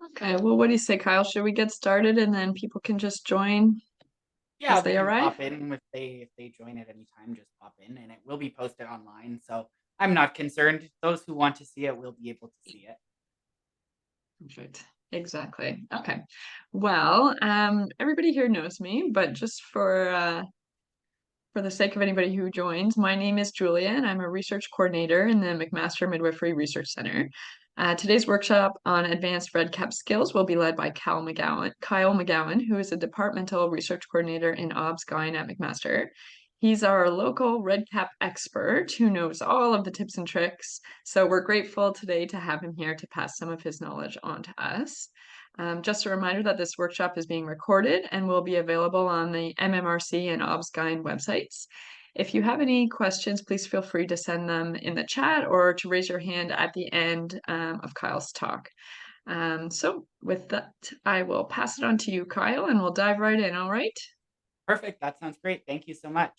Okay, well, what do you say, Kyle? Should we get started and then people can just join Yeah, as we they can arrive? pop in if they join at any time, just pop in and it will be posted online. So I'm not concerned. Those who want to see it will be able to see it. Perfect. Exactly. Okay. Well, everybody here knows me, but just for the sake of anybody who joins, my name is Julia, and I'm a research coordinator in the McMaster Midwifery Research Center. Today's workshop on advanced REDCap skills will be led by Kyle McGowan, who is a departmental research coordinator in ObGyn at McMaster. He's our local REDCap expert who knows all of the tips and tricks. So we're grateful today to have him here to pass some of his knowledge on to us. Just a reminder that this workshop is being recorded and will be available on the MMRC and ObGyn websites. If you have any questions, please feel free to send them in the chat or to raise your hand at the end of Kyle's talk. So with that, I will pass it on to you, Kyle, and we'll dive right in, all right? Perfect. That sounds great. Thank you so much.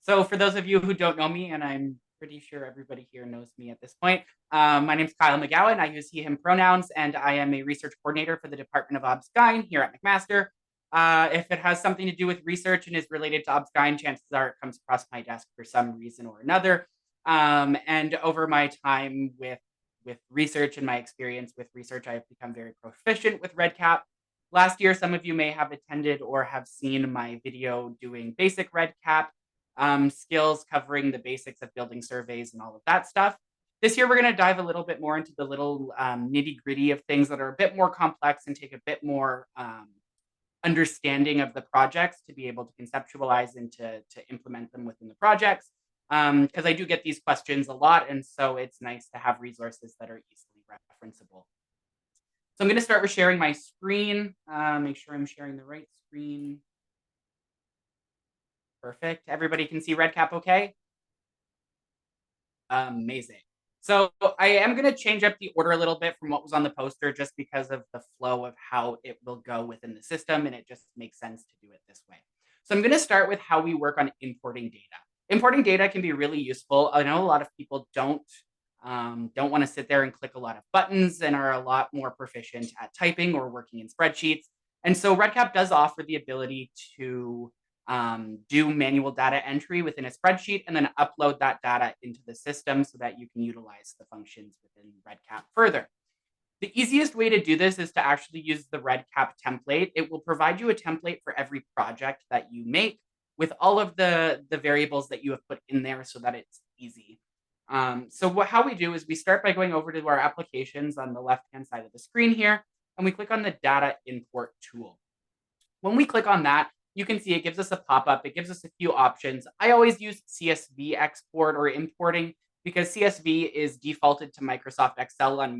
So for those of you who don't know me, and I'm pretty sure everybody here knows me at this point, my name is Kyle McGowan. I use he, him pronouns, and I am a research coordinator for the Department of ObGyn here at McMaster. If it has something to do with research and is related to ObGyn, chances are it comes across my desk for some reason or another. And over my time with research and my experience with research, I've become very proficient with REDCap. Last year, some of you may have attended or have seen my video doing basic REDCap skills, covering the basics of building surveys and all of that stuff. This year, we're going to dive a little bit more into the little nitty gritty of things that are a bit more complex and take a bit more understanding of the projects to be able to conceptualize and to implement them within the projects. Because I do get these questions a lot, and so it's nice to have resources that are easily referenceable. So I'm going to start with sharing my screen. Make sure I'm sharing the right screen. Perfect. Everybody can see REDCap okay? Amazing. So I am going to change up the order a little bit from what was on the poster just because of the flow of how it will go within the system, and it just makes sense to do it this way. So I'm going to start with how we work on importing data. Importing data can be really useful. I know a lot of people don't want to sit there and click a lot of buttons and are a lot more proficient at typing or working in spreadsheets. And so REDCap does offer the ability to do manual data entry within a spreadsheet and then upload that data into the system so that you can utilize the functions within REDCap further. The easiest way to do this is to actually use the REDCap template. It will provide you a template for every project that you make with all of the variables that you have put in there so that it's easy. How we do is we start by going over to our applications on the left-hand side of the screen here, and we click on the data import tool. When we click on that, you can see it gives us a pop-up. It gives us a few options. I always use CSV export or importing because CSV is defaulted to Microsoft Excel on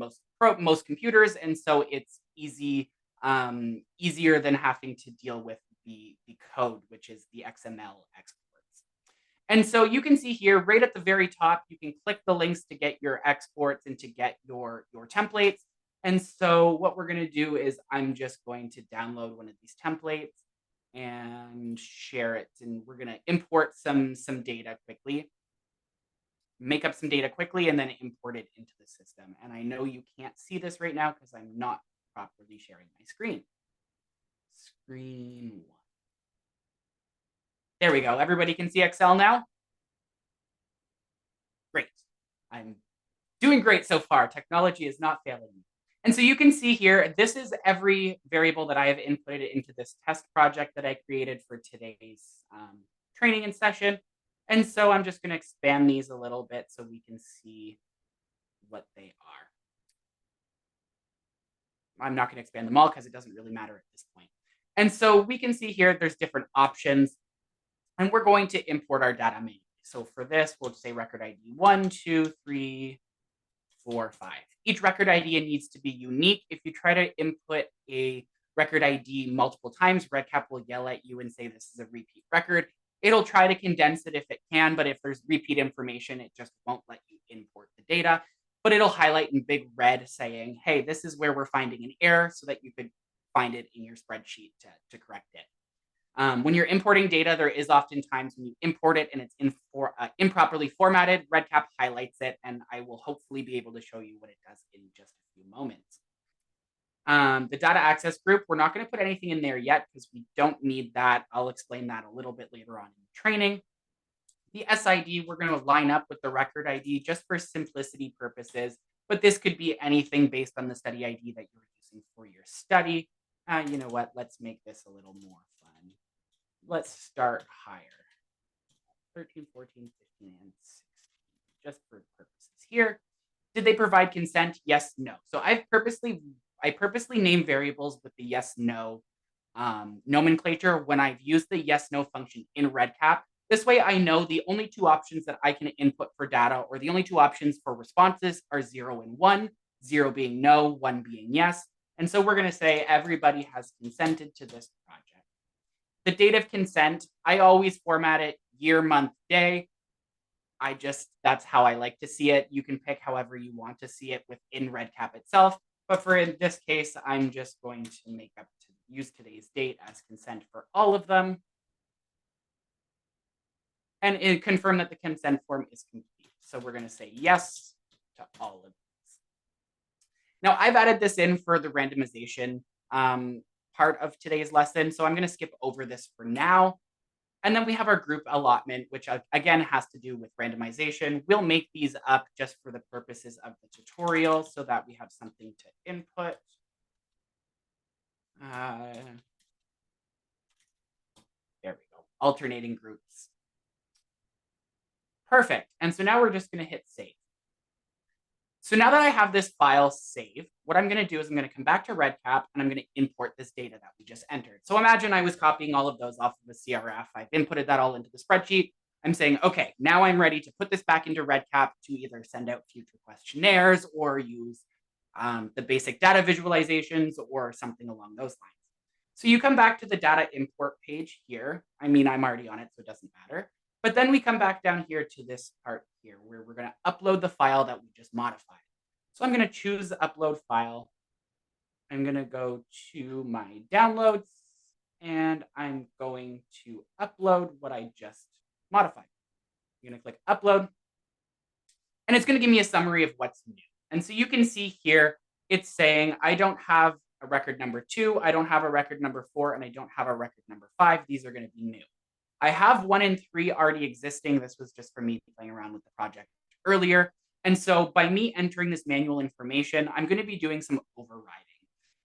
most computers, and so it's easier than having to deal with the code, which is the XML exports. And so you can see here right at the very top, you can click the links to get your exports and to get your templates. And so what we're going to do is I'm just going to download one of these templates and share it. And we're going to import some data quickly, make up some data quickly, and then import it into the system. And I know you can't see this right now because I'm not properly sharing my screen. Screen one. There we go. Everybody can see Excel now? Great. I'm doing great so far. Technology is not failing me. And so you can see here, this is every variable that I have inputted into this test project that I created for today's training and session. And so I'm just going to expand these a little bit so we can see what they are. I'm not going to expand them all because it doesn't really matter at this point. And so we can see here, there's different options, and we're going to import our data manually. So for this, we'll just say record ID 1, 2, 3, 4, 5. Each record ID needs to be unique. If you try to input a record ID multiple times, REDCap will yell at you and say this is a repeat record. It'll try to condense it if it can, but if there's repeat information, it just won't let you import the data. But it'll highlight in big red saying, hey, this is where we're finding an error so that you could find it in your spreadsheet to correct it. When you're importing data, there is often times when you import it and it's improperly formatted. REDCap highlights it, and I will hopefully be able to show you what it does in just a few moments. The data access group, we're not going to put anything in there yet because we don't need that. I'll explain that a little bit later on in the training. The SID, we're going to line up with the record ID just for simplicity purposes, but this could be anything based on the study ID that you're using for your study. You know what? Let's make this a little more fun. Let's start higher. 13, 14, 15, and 16, just for purposes here. Did they provide consent? Yes, no. So I purposely name variables with the yes, no nomenclature when I've used the yes, no function in REDCap. This way I know the only two options that I can input for data, or the only two options for responses, are 0 and 1, 0 being no, 1 being yes. And so we're going to say everybody has consented to this project. The date of consent, I always format it year, month, day. That's how I like to see it. You can pick however you want to see it within REDCap itself. But for in this case, I'm just going to use today's date as consent for all of them. And confirm that the consent form is complete. So we're going to say yes to all of these. Now I've added this in for the randomization part of today's lesson. So I'm going to skip over this for now. And then we have our group allotment, which again has to do with randomization. We'll make these up just for the purposes of the tutorial so that we have something to input. There we go, alternating groups. Perfect. And so now we're just going to hit save. So now that I have this file saved, what I'm going to do is I'm going to come back to REDCap and I'm going to import this data that we just entered. So imagine I was copying all of those off of a CRF. I've inputted that all into the spreadsheet. I'm saying, okay, now I'm ready to put this back into REDCap to either send out future questionnaires or use the basic data visualizations or something along those lines. So you come back to the data import page here. I mean, I'm already on it, so it doesn't matter. But then we come back down here to this part here where we're going to upload the file that we just modified. So I'm going to choose the upload file. I'm going to go to my downloads and I'm going to upload what I just modified. I'm going to click upload and it's going to give me a summary of what's new. And so you can see here, it's saying I don't have a record number 2, I don't have a record number 4, and I don't have a record number 5. These are going to be new. I have 1 and 3 already existing. This was just for me playing around with the project earlier. And so by me entering this manual information, I'm going to be doing some overriding.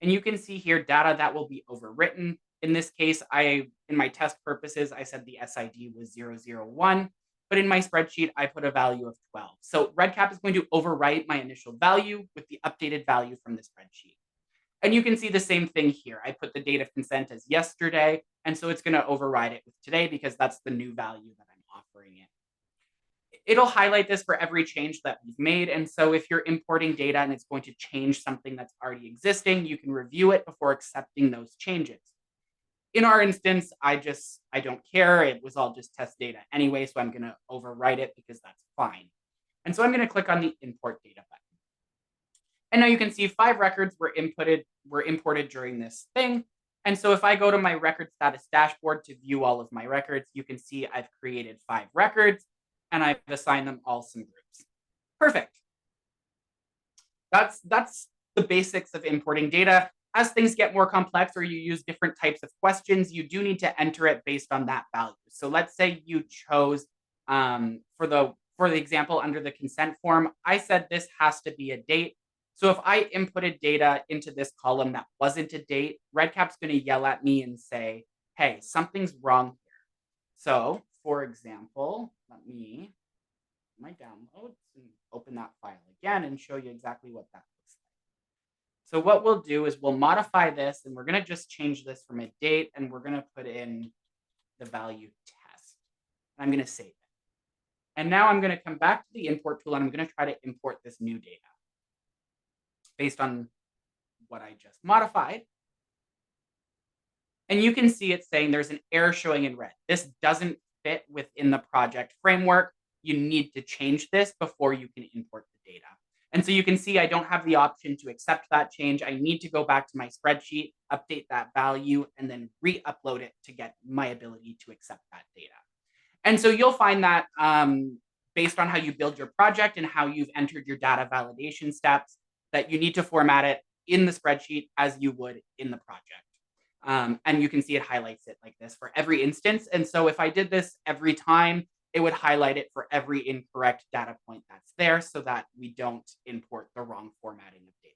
And you can see here data that will be overwritten. In this case, in my test purposes, I said the SID was 001, but in my spreadsheet, I put a value of 12. So REDCap is going to overwrite my initial value with the updated value from the spreadsheet. And you can see the same thing here. I put the date of consent as yesterday, and so it's going to override it with today because that's the new value that I'm offering it. It'll highlight this for every change that we've made. And so if you're importing data and it's going to change something that's already existing, you can review it before accepting those changes. In our instance, I don't care. It was all just test data anyway, so I'm going to overwrite it because that's fine. And so I'm going to click on the import data button. And now you can see 5 records were imported during this thing. And so if I go to my record status dashboard to view all of my records, you can see I've created 5 records and I've assigned them all some groups. Perfect. That's the basics of importing data. As things get more complex or you use different types of questions, you do need to enter it based on that value. So let's say you chose for the example under the consent form, I said this has to be a date. So if I inputted data into this column that wasn't a date, REDCap's going to yell at me and say, hey, something's wrong here. So for example, let me my downloads and open that file again and show you exactly what that looks like. So what we'll do is we'll modify this and we're going to just change this from a date and we're going to put in the value test. I'm going to save it. And now I'm going to come back to the import tool and I'm going to try to import this new data based on what I just modified. And you can see it's saying there's an error showing in red. This doesn't fit within the project framework. You need to change this before you can import the data. And so you can see I don't have the option to accept that change. I need to go back to my spreadsheet, update that value, and then re-upload it to get my ability to accept that data. And so you'll find that based on how you build your project and how you've entered your data validation steps, that you need to format it in the spreadsheet as you would in the project. And you can see it highlights it like this for every instance. And so if I did this every time, it would highlight it for every incorrect data point that's there so that we don't import the wrong formatting of data.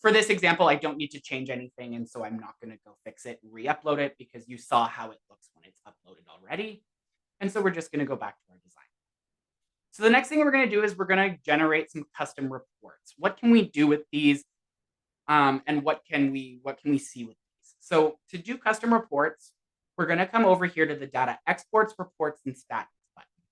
For this example, I don't need to change anything, and so I'm not going to go fix it and re-upload it because you saw how it looks when it's uploaded already. And so we're just going to go back to our design. So the next thing we're going to do is we're going to generate some custom reports. What can we do with these, and what can we see with these? So to do custom reports, we're going to come over here to the data exports, reports, and stats button.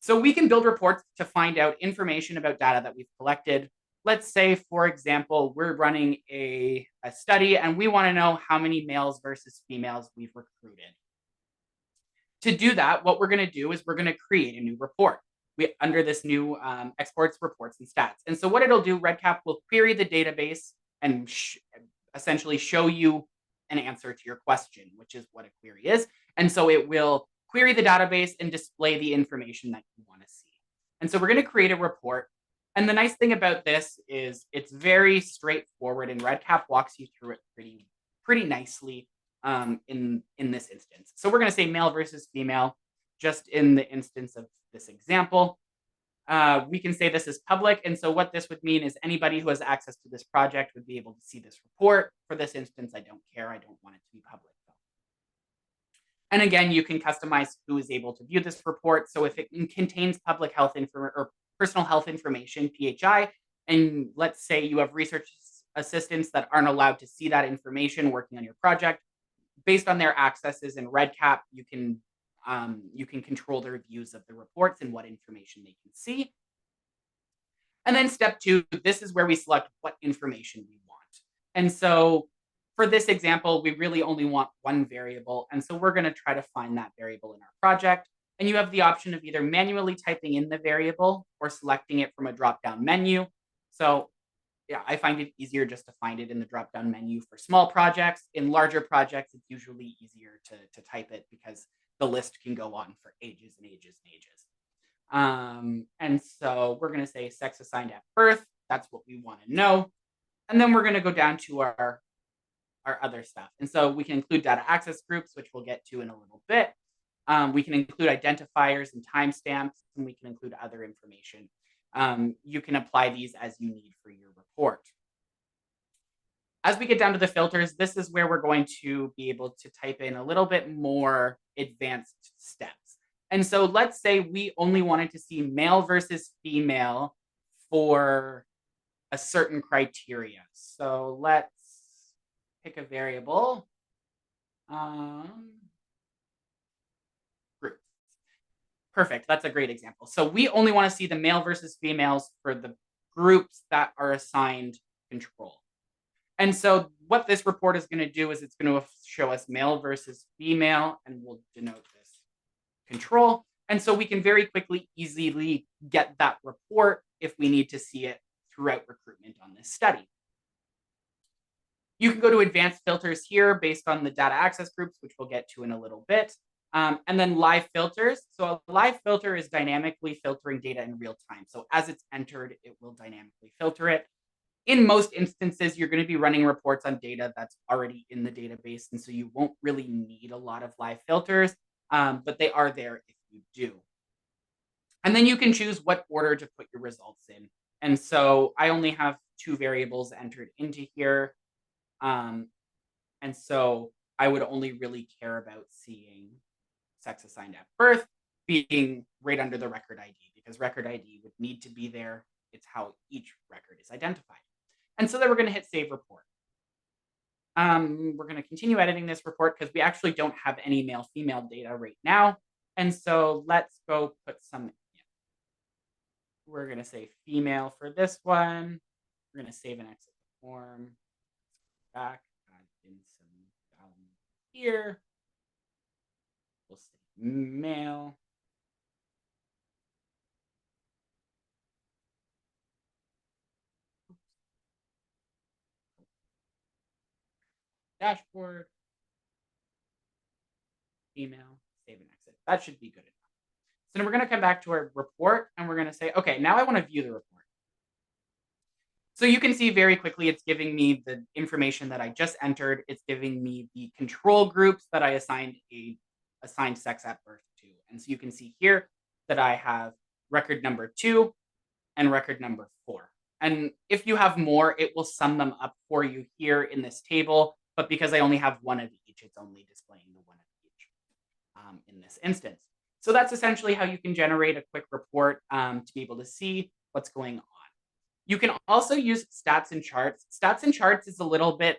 So we can build reports to find out information about data that we've collected. Let's say, for example, we're running a study and we want to know how many males versus females we've recruited. To do that, what we're going to do is we're going to create a new report under this new exports, reports, and stats. And so what it'll do, REDCap will query the database and essentially show you an answer to your question, which is what a query is. And so it will query the database and display the information that you want to see. And so we're going to create a report. And the nice thing about this is it's very straightforward, and REDCap walks you through it pretty nicely in this instance. So we're going to say male versus female, just in the instance of this example. We can say this is public. And so what this would mean is anybody who has access to this project would be able to see this report. For this instance, I don't care. I don't want it to be public, though. And again, you can customize who is able to view this report. So if it contains public health information or personal health information, PHI, and let's say you have research assistants that aren't allowed to see that information working on your project, based on their accesses in REDCap, you can control their views of the reports and what information they can see. And then step 2, this is where we select what information we want. And so for this example, we really only want one variable. And so we're going to try to find that variable in our project. And you have the option of either manually typing in the variable or selecting it from a drop-down menu. So yeah, I find it easier just to find it in the drop-down menu for small projects. In larger projects, it's usually easier to type it because the list can go on for ages and ages and ages. And so we're going to say sex assigned at birth. That's what we want to know. And then we're going to go down to our other stuff. And so we can include data access groups, which we'll get to in a little bit. We can include identifiers and timestamps, and we can include other information. You can apply these as you need for your report. As we get down to the filters, this is where we're going to be able to type in a little bit more advanced steps. And so let's say we only wanted to see male versus female for a certain criteria. So let's pick a variable. Group. Perfect. That's a great example. So we only want to see the male versus females for the groups that are assigned control. And so what this report is going to do is it's going to show us male versus female, and we'll denote this control. And so we can very quickly, easily get that report if we need to see it throughout recruitment on this study. You can go to advanced filters here based on the data access groups, which we'll get to in a little bit. And then live filters. So a live filter is dynamically filtering data in real time. So as it's entered, it will dynamically filter it. In most instances, you're going to be running reports on data that's already in the database. And so you won't really need a lot of live filters, but they are there if you do. And then you can choose what order to put your results in. And so I only have 2 variables entered into here. And so I would only really care about seeing sex assigned at birth being right under the record ID, because record ID would need to be there. It's how each record is identified. And so then we're going to hit save report. We're going to continue editing this report because we actually don't have any male-female data right now. And so let's go put some in. We're going to say female for this one. We're going to save and exit the form. Back, add in some down here. We'll say male. Dashboard. Female, save and exit. That should be good enough. So then we're going to come back to our report and we're going to say, okay, now I want to view the report. So you can see very quickly, it's giving me the information that I just entered. It's giving me the control groups that I assigned sex at birth to. And so you can see here that I have record number 2 and record number 4. And if you have more, it will sum them up for you here in this table. But because I only have one of each, it's only displaying the one of each in this instance. So that's essentially how you can generate a quick report to be able to see what's going on. You can also use stats and charts. Stats and charts is a little bit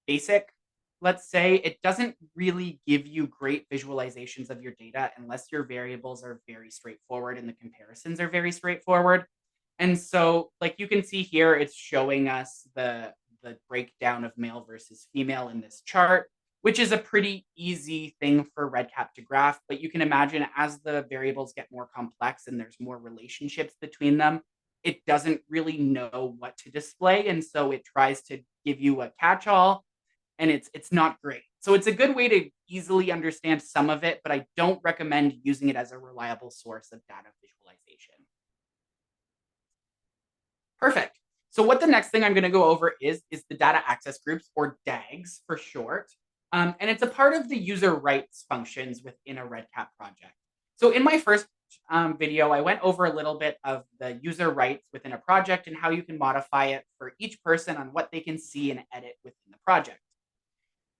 basic. Let's say it doesn't really give you great visualizations of your data unless your variables are very straightforward and the comparisons are very straightforward. And so, like you can see here, it's showing us the breakdown of male versus female in this chart, which is a pretty easy thing for REDCap to graph. But you can imagine as the variables get more complex and there's more relationships between them, it doesn't really know what to display. And so it tries to give you a catch-all, and it's not great. So it's a good way to easily understand some of it, but I don't recommend using it as a reliable source of data visualization. Perfect. So what the next thing I'm going to go over is the data access groups, or DAGs for short. And it's a part of the user rights functions within a REDCap project. So in my first video, I went over a little bit of the user rights within a project and how you can modify it for each person on what they can see and edit within the project.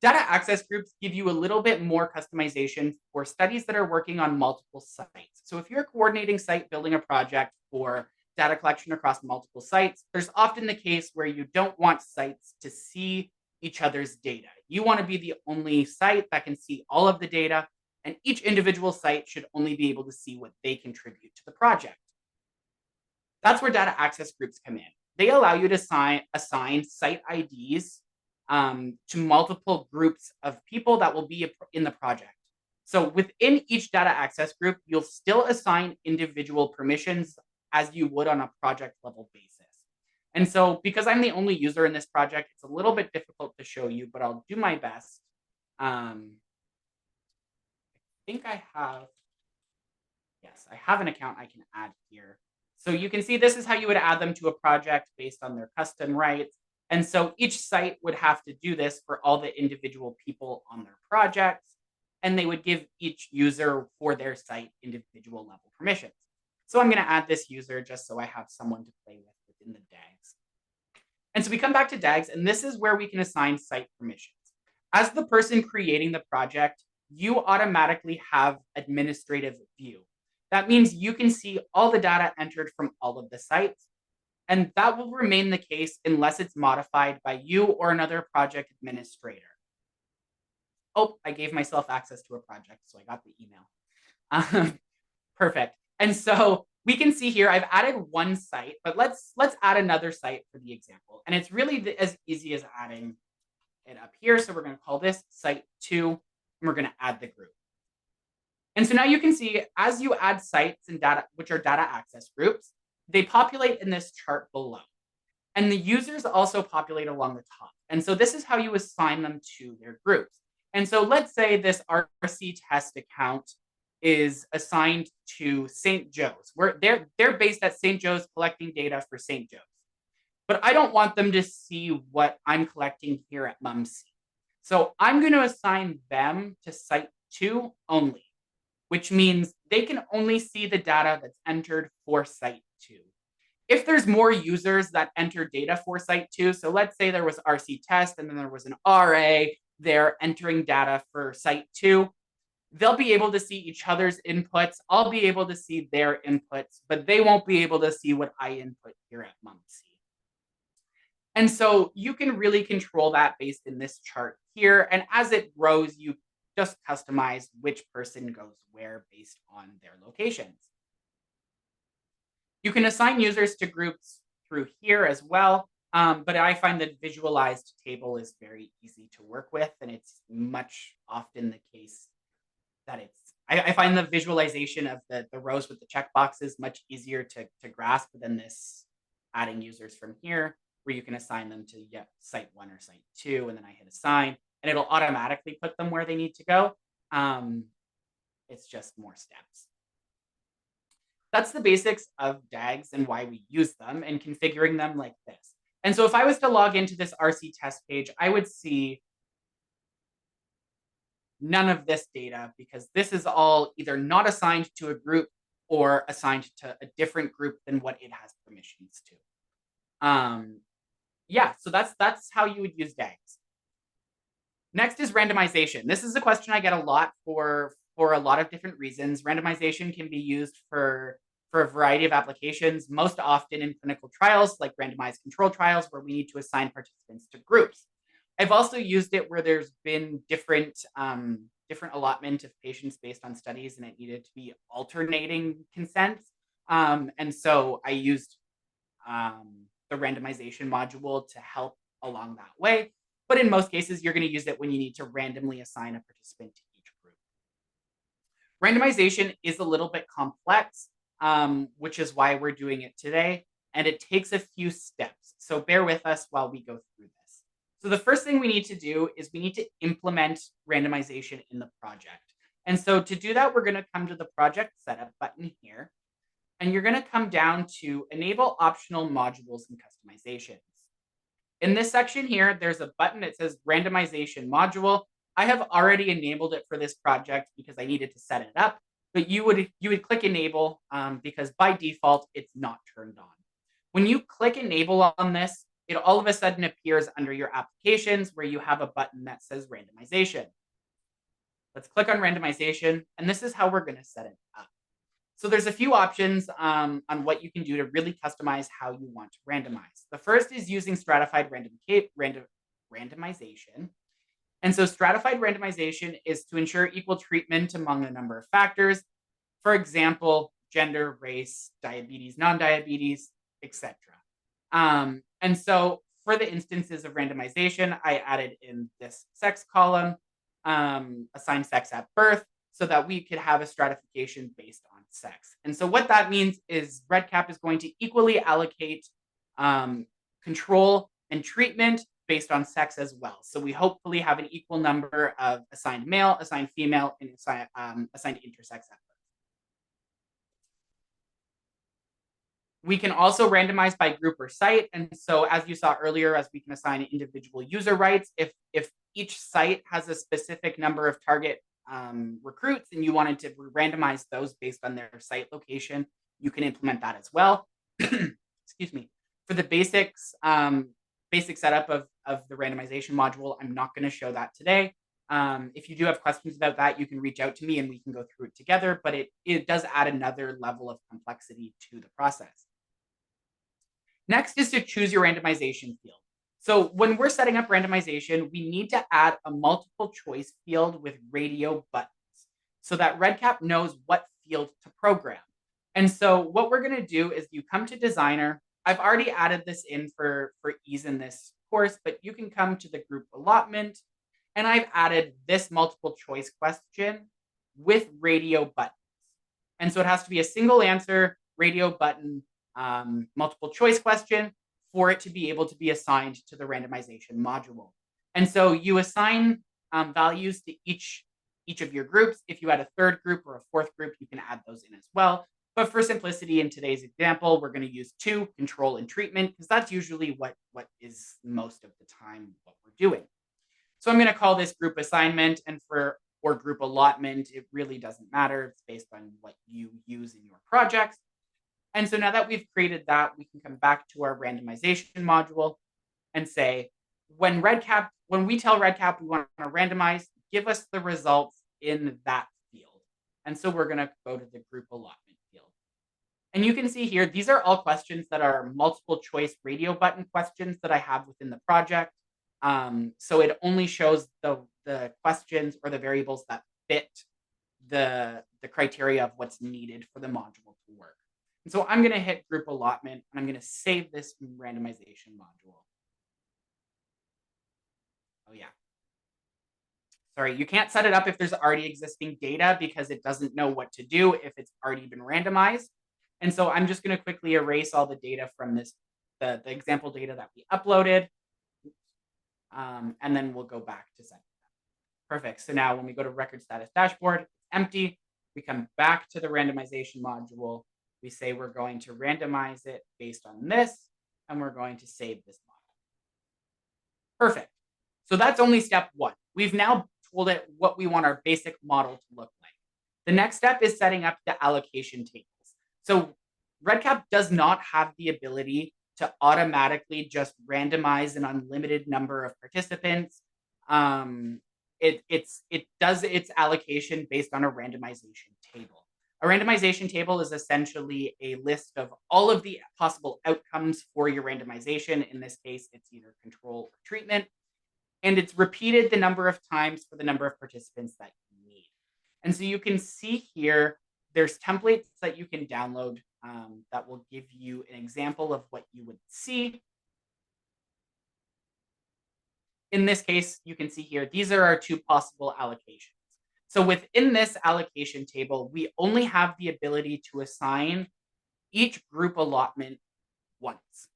Data access groups give you a little bit more customization for studies that are working on multiple sites. So if you're coordinating site building a project for data collection across multiple sites, there's often the case where you don't want sites to see each other's data. You want to be the only site that can see all of the data, and each individual site should only be able to see what they contribute to the project. That's where data access groups come in. They allow you to assign site IDs to multiple groups of people that will be in the project. So within each data access group, you'll still assign individual permissions as you would on a project level basis. And so because I'm the only user in this project, it's a little bit difficult to show you, but I'll do my best. I think I have, yes, I have an account I can add here. So you can see this is how you would add them to a project based on their custom rights. And so each site would have to do this for all the individual people on their projects, and they would give each user for their site individual level permissions. So I'm going to add this user just so I have someone to play with within the DAGs. And so we come back to DAGs, and this is where we can assign site permissions. As the person creating the project, you automatically have administrative view. That means you can see all the data entered from all of the sites, and that will remain the case unless it's modified by you or another project administrator. Oh, I gave myself access to a project, so I got the email. Perfect. And so we can see here, I've added one site, but let's add another site for the example. And it's really as easy as adding it up here. So we're going to call this site 2, and we're going to add the group. And so now you can see as you add sites and data, which are data access groups, they populate in this chart below. And the users also populate along the top. And so this is how you assign them to their groups. And so let's say this RC test account is assigned to St. Joe's, where they're based at St. Joe's collecting data for St. Joe's. But I don't want them to see what I'm collecting here at MMRC. So I'm going to assign them to site 2 only, which means they can only see the data that's entered for site 2. If there's more users that enter data for site 2, so let's say there was RC test and then there was an RA, they're entering data for site 2, they'll be able to see each other's inputs. I'll be able to see their inputs, but they won't be able to see what I input here at MMRC. And so you can really control that based in this chart here. And as it grows, you just customize which person goes where based on their locations. You can assign users to groups through here as well, but I find the visualized table is very easy to work with, and it's much often the case that I find the visualization of the rows with the checkboxes much easier to grasp than this adding users from here, where you can assign them to site 1 or site 2, and then I hit assign, and it'll automatically put them where they need to go. It's just more steps. That's the basics of DAGs and why we use them and configuring them like this. And so if I was to log into this RC test page, I would see none of this data because this is all either not assigned to a group or assigned to a different group than what it has permissions to. Yeah, so that's how you would use DAGs. Next is randomization. This is a question I get a lot for a lot of different reasons. Randomization can be used for a variety of applications, most often in clinical trials like randomized control trials where we need to assign participants to groups. I've also used it where there's been different allotment of patients based on studies and it needed to be alternating consents. And so I used the randomization module to help along that way. But in most cases, you're going to use it when you need to randomly assign a participant to each group. Randomization is a little bit complex, which is why we're doing it today. And it takes a few steps. So bear with us while we go through this. So the first thing we need to do is we need to implement randomization in the project. And so to do that, we're going to come to the project setup button here. And you're going to come down to enable optional modules and customizations. In this section here, there's a button that says randomization module. I have already enabled it for this project because I needed to set it up, but you would click enable because by default, it's not turned on. When you click enable on this, it all of a sudden appears under your applications where you have a button that says randomization. Let's click on randomization, and this is how we're going to set it up. So there's a few options on what you can do to really customize how you want to randomize. The first is using stratified randomization. And so stratified randomization is to ensure equal treatment among a number of factors. For example, gender, race, diabetes, non-diabetes, etc. And so for the instances of randomization, I added in this sex column, assign sex at birth, so that we could have a stratification based on sex. And so what that means is REDCap is going to equally allocate control and treatment based on sex as well. So we hopefully have an equal number of assigned male, assigned female, and assigned intersex at birth. We can also randomize by group or site. And so as you saw earlier, as we can assign individual user rights, if each site has a specific number of target recruits and you wanted to randomize those based on their site location, you can implement that as well. Excuse me. For the basic setup of the randomization module, I'm not going to show that today. If you do have questions about that, you can reach out to me and we can go through it together, but it does add another level of complexity to the process. Next is to choose your randomization field. So when we're setting up randomization, we need to add a multiple choice field with radio buttons so that REDCap knows what field to program. And so what we're going to do is you come to designer. I've already added this in for ease in this course, but you can come to the group allotment and I've added this multiple choice question with radio buttons. And so it has to be a single answer radio button multiple choice question for it to be able to be assigned to the randomization module. And so you assign values to each of your groups. If you had a third group or a fourth group, you can add those in as well. But for simplicity in today's example, we're going to use 2, control and treatment, because that's usually what is most of the time what we're doing. So I'm going to call this group assignment, and or group allotment, it really doesn't matter. It's based on what you use in your projects. And so now that we've created that, we can come back to our randomization module and say, when we tell REDCap we want to randomize, give us the results in that field. And so we're going to go to the group allotment field. And you can see here, these are all questions that are multiple choice radio button questions that I have within the project. So it only shows the questions or the variables that fit the criteria of what's needed for the module to work. And so I'm going to hit group allotment and I'm going to save this randomization module. Oh yeah. Sorry, you can't set it up if there's already existing data because it doesn't know what to do if it's already been randomized. And so I'm just going to quickly erase all the data from the example data that we uploaded. And then we'll go back to setting it up. Perfect. So now when we go to record status dashboard, it's empty. We come back to the randomization module. We say we're going to randomize it based on this, and we're going to save this module. Perfect. So that's only step one. We've now told it what we want our basic model to look like. The next step is setting up the allocation tables. So REDCap does not have the ability to automatically just randomize an unlimited number of participants. It does its allocation based on a randomization table. A randomization table is essentially a list of all of the possible outcomes for your randomization. In this case, it's either control or treatment. And it's repeated the number of times for the number of participants that you need. And so you can see here, there's templates that you can download that will give you an example of what you would see. In this case, you can see here, these are our two possible allocations. So within this allocation table, we only have the ability to assign each group allotment once.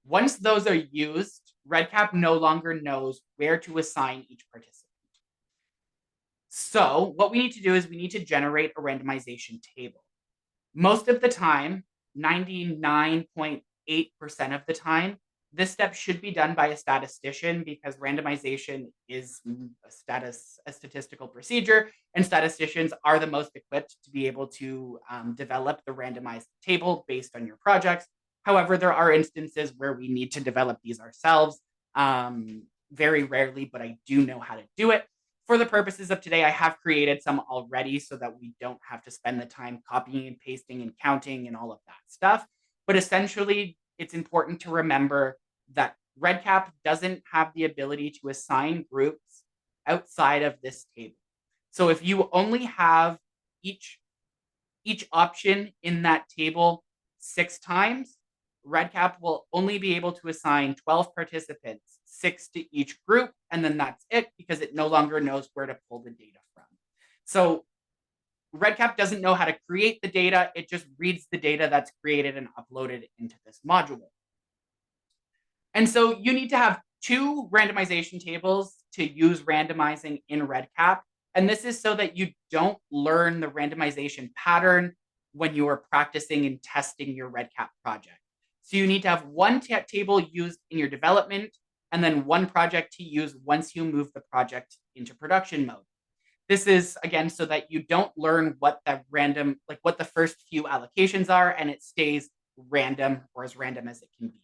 Once those are used, REDCap no longer knows where to assign each participant. So what we need to do is we need to generate a randomization table. Most of the time, 99.8% of the time, this step should be done by a statistician because randomization is a statistical procedure, and statisticians are the most equipped to be able to develop the randomized table based on your projects. However, there are instances where we need to develop these ourselves, very rarely, but I do know how to do it. For the purposes of today, I have created some already so that we don't have to spend the time copying and pasting and counting and all of that stuff. But essentially, it's important to remember that REDCap doesn't have the ability to assign groups outside of this table. So if you only have each option in that table 6 times, REDCap will only be able to assign 12 participants, 6 to each group, and then that's it because it no longer knows where to pull the data from. So REDCap doesn't know how to create the data. It just reads the data that's created and uploaded into this module. And so you need to have 2 randomization tables to use randomizing in REDCap. And this is so that you don't learn the randomization pattern when you are practicing and testing your REDCap project. So you need to have one table used in your development and then one project to use once you move the project into production mode. This is, again, so that you don't learn what the first few allocations are and it stays random or as random as it can be.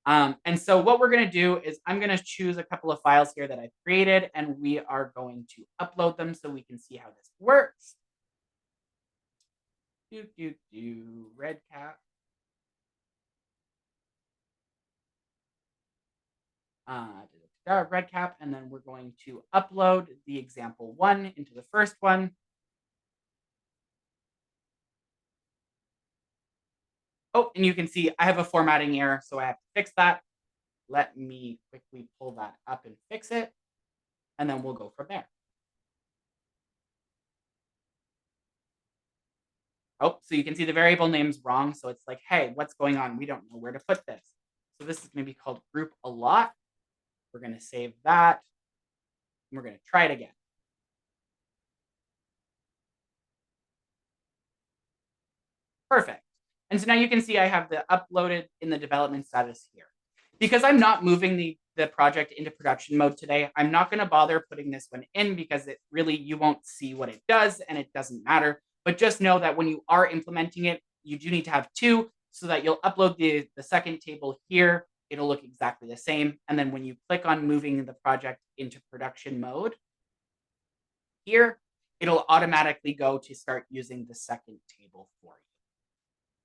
And so what we're going to do is I'm going to choose a couple of files here that I've created and we are going to upload them so we can see how this works. REDCap. REDCap, and then we're going to upload the example 1 into the first one. Oh, and you can see I have a formatting error, so I have to fix that. Let me quickly pull that up and fix it, and then we'll go from there. Oh, so you can see the variable name's wrong, so it's like, hey, what's going on? We don't know where to put this. So this is going to be called group allot. We're going to save that. And we're going to try it again. Perfect. And so now you can see I have the uploaded in the development status here. Because I'm not moving the project into production mode today, I'm not going to bother putting this one in because it really, you won't see what it does and it doesn't matter. But just know that when you are implementing it, you do need to have 2 so that you'll upload the second table here. It'll look exactly the same. And then when you click on moving the project into production mode here, it'll automatically go to start using the second table for you.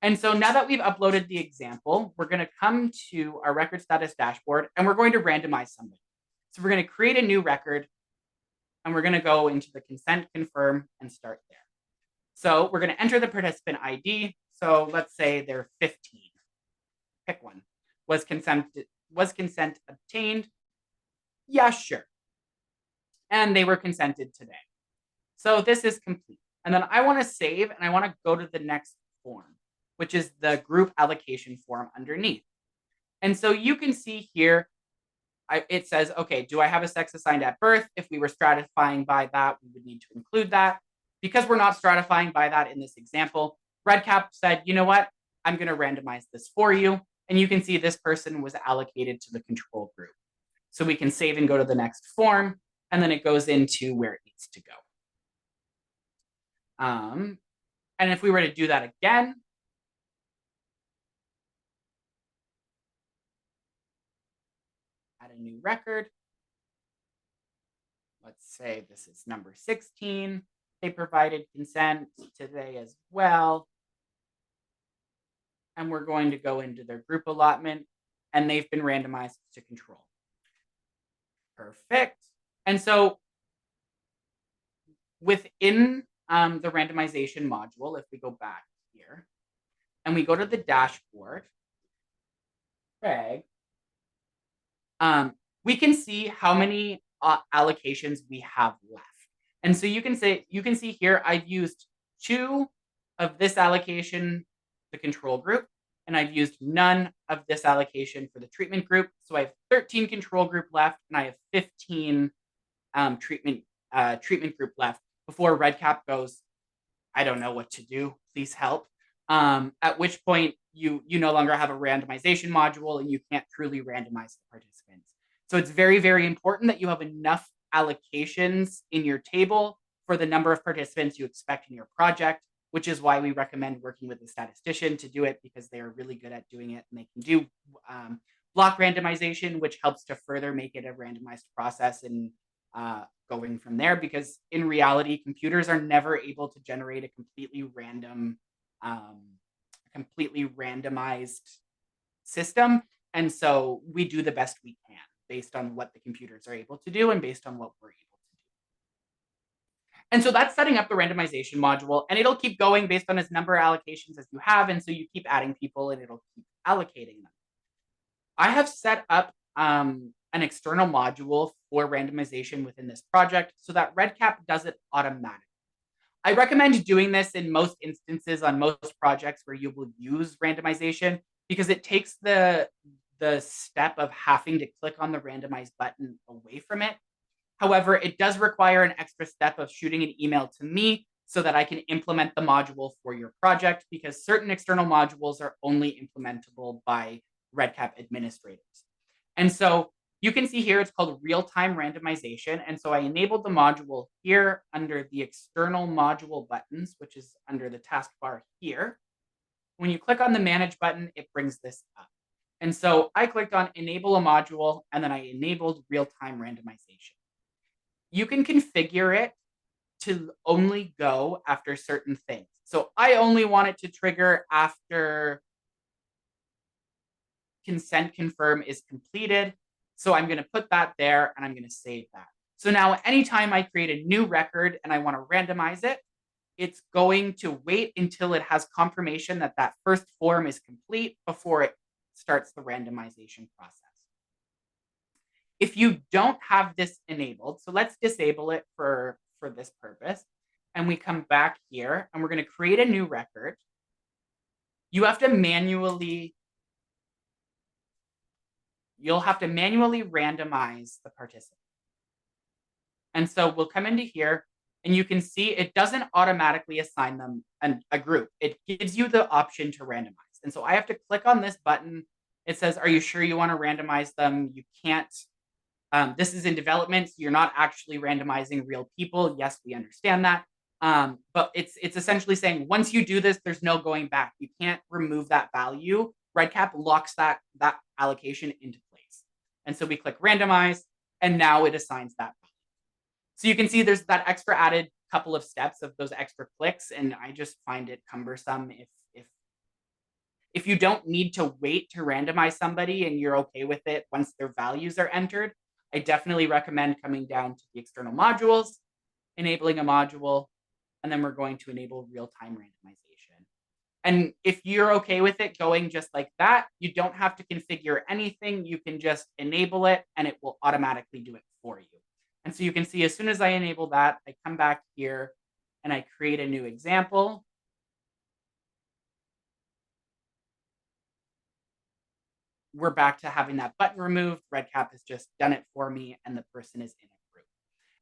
And so now that we've uploaded the example, we're going to come to our record status dashboard and we're going to randomize somebody. So we're going to create a new record and we're going to go into the consent confirm and start there. So we're going to enter the participant ID. So let's say they're 15. Pick one. Was consent obtained? Yeah, sure. And they were consented today. So this is complete. And then I want to save and I want to go to the next form, which is the group allocation form underneath. And so you can see here, it says, okay, do I have a sex assigned at birth? If we were stratifying by that, we would need to include that. Because we're not stratifying by that in this example, REDCap said, you know what? I'm going to randomize this for you. And you can see this person was allocated to the control group. So we can save and go to the next form, and then it goes into where it needs to go. And if we were to do that again, add a new record. Let's say this is number 16. They provided consent today as well. And we're going to go into their group allotment, and they've been randomized to control. Perfect. And so within the randomization module, if we go back here and we go to the dashboard, we can see how many allocations we have left. And so you can see here, I've used 2 of this allocation, the control group, and I've used none of this allocation for the treatment group. So I have 13 control group left, and I have 15 treatment group left before REDCap goes, I don't know what to do, please help. At which point you no longer have a randomization module and you can't truly randomize the participants. So it's very, very important that you have enough allocations in your table for the number of participants you expect in your project, which is why we recommend working with a statistician to do it, because they are really good at doing it, and they can do block randomization, which helps to further make it a randomized process and going from there, because in reality, computers are never able to generate a completely randomized system. And so we do the best we can based on what the computers are able to do and based on what we're able to do. And so that's setting up the randomization module, and it'll keep going based on as number of allocations as you have. And so you keep adding people and it'll keep allocating them. I have set up an external module for randomization within this project so that REDCap does it automatically. I recommend doing this in most instances on most projects where you will use randomization, because it takes the step of having to click on the randomize button away from it. However, it does require an extra step of shooting an email to me so that I can implement the module for your project, because certain external modules are only implementable by REDCap administrators. And so you can see here, it's called real-time randomization. And so I enabled the module here under the external module buttons, which is under the taskbar here. When you click on the manage button, it brings this up. And so I clicked on enable a module, and then I enabled real-time randomization. You can configure it to only go after certain things. So I only want it to trigger after consent confirm is completed. So I'm going to put that there, and I'm going to save that. So now anytime I create a new record and I want to randomize it, it's going to wait until it has confirmation that that first form is complete before it starts the randomization process. If you don't have this enabled, so let's disable it for this purpose, and we come back here and we're going to create a new record. You'll have to manually randomize the participant. And so we'll come into here, and you can see it doesn't automatically assign them a group. It gives you the option to randomize. And so I have to click on this button. It says, are you sure you want to randomize them? You can't. This is in development, so you're not actually randomizing real people. Yes, we understand that. But it's essentially saying, once you do this, there's no going back. You can't remove that value. REDCap locks that allocation into place. And so we click randomize, and now it assigns that value. So you can see there's that extra added couple of steps of those extra clicks, and I just find it cumbersome. If you don't need to wait to randomize somebody and you're okay with it once their values are entered, I definitely recommend coming down to the external modules, enabling a module, and then we're going to enable real-time randomization. And if you're okay with it going just like that, you don't have to configure anything. You can just enable it, and it will automatically do it for you. And so you can see as soon as I enable that, I come back here and I create a new example. We're back to having that button removed. REDCap has just done it for me, and the person is in a group.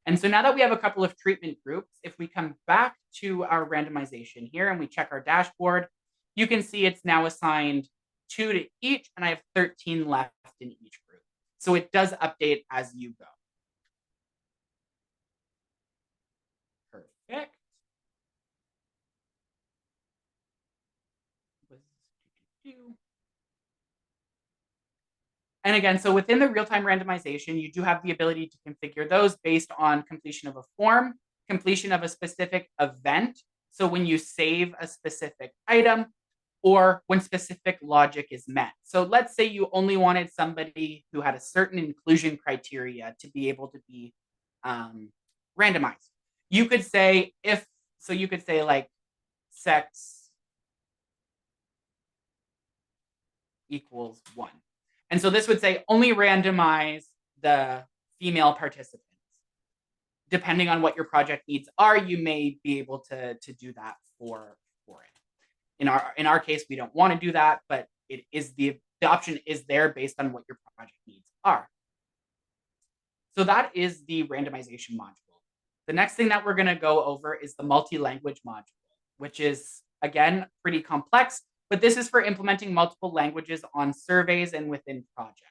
And so now that we have a couple of treatment groups, if we come back to our randomization here and we check our dashboard, you can see it's now assigned 2 to each, and I have 13 left in each group. So it does update as you go. Perfect. And again, so within the real-time randomization, you do have the ability to configure those based on completion of a form, completion of a specific event. So when you save a specific item, or when specific logic is met. So let's say you only wanted somebody who had a certain inclusion criteria to be able to be randomized. You could say you could say like sex equals 1. And so this would say only randomize the female participants. Depending on what your project needs are, you may be able to do that for it. In our case, we don't want to do that, but it is the option is there based on what your project needs are. So that is the randomization module. The next thing that we're going to go over is the multi-language module, which is, again, pretty complex, but this is for implementing multiple languages on surveys and within projects.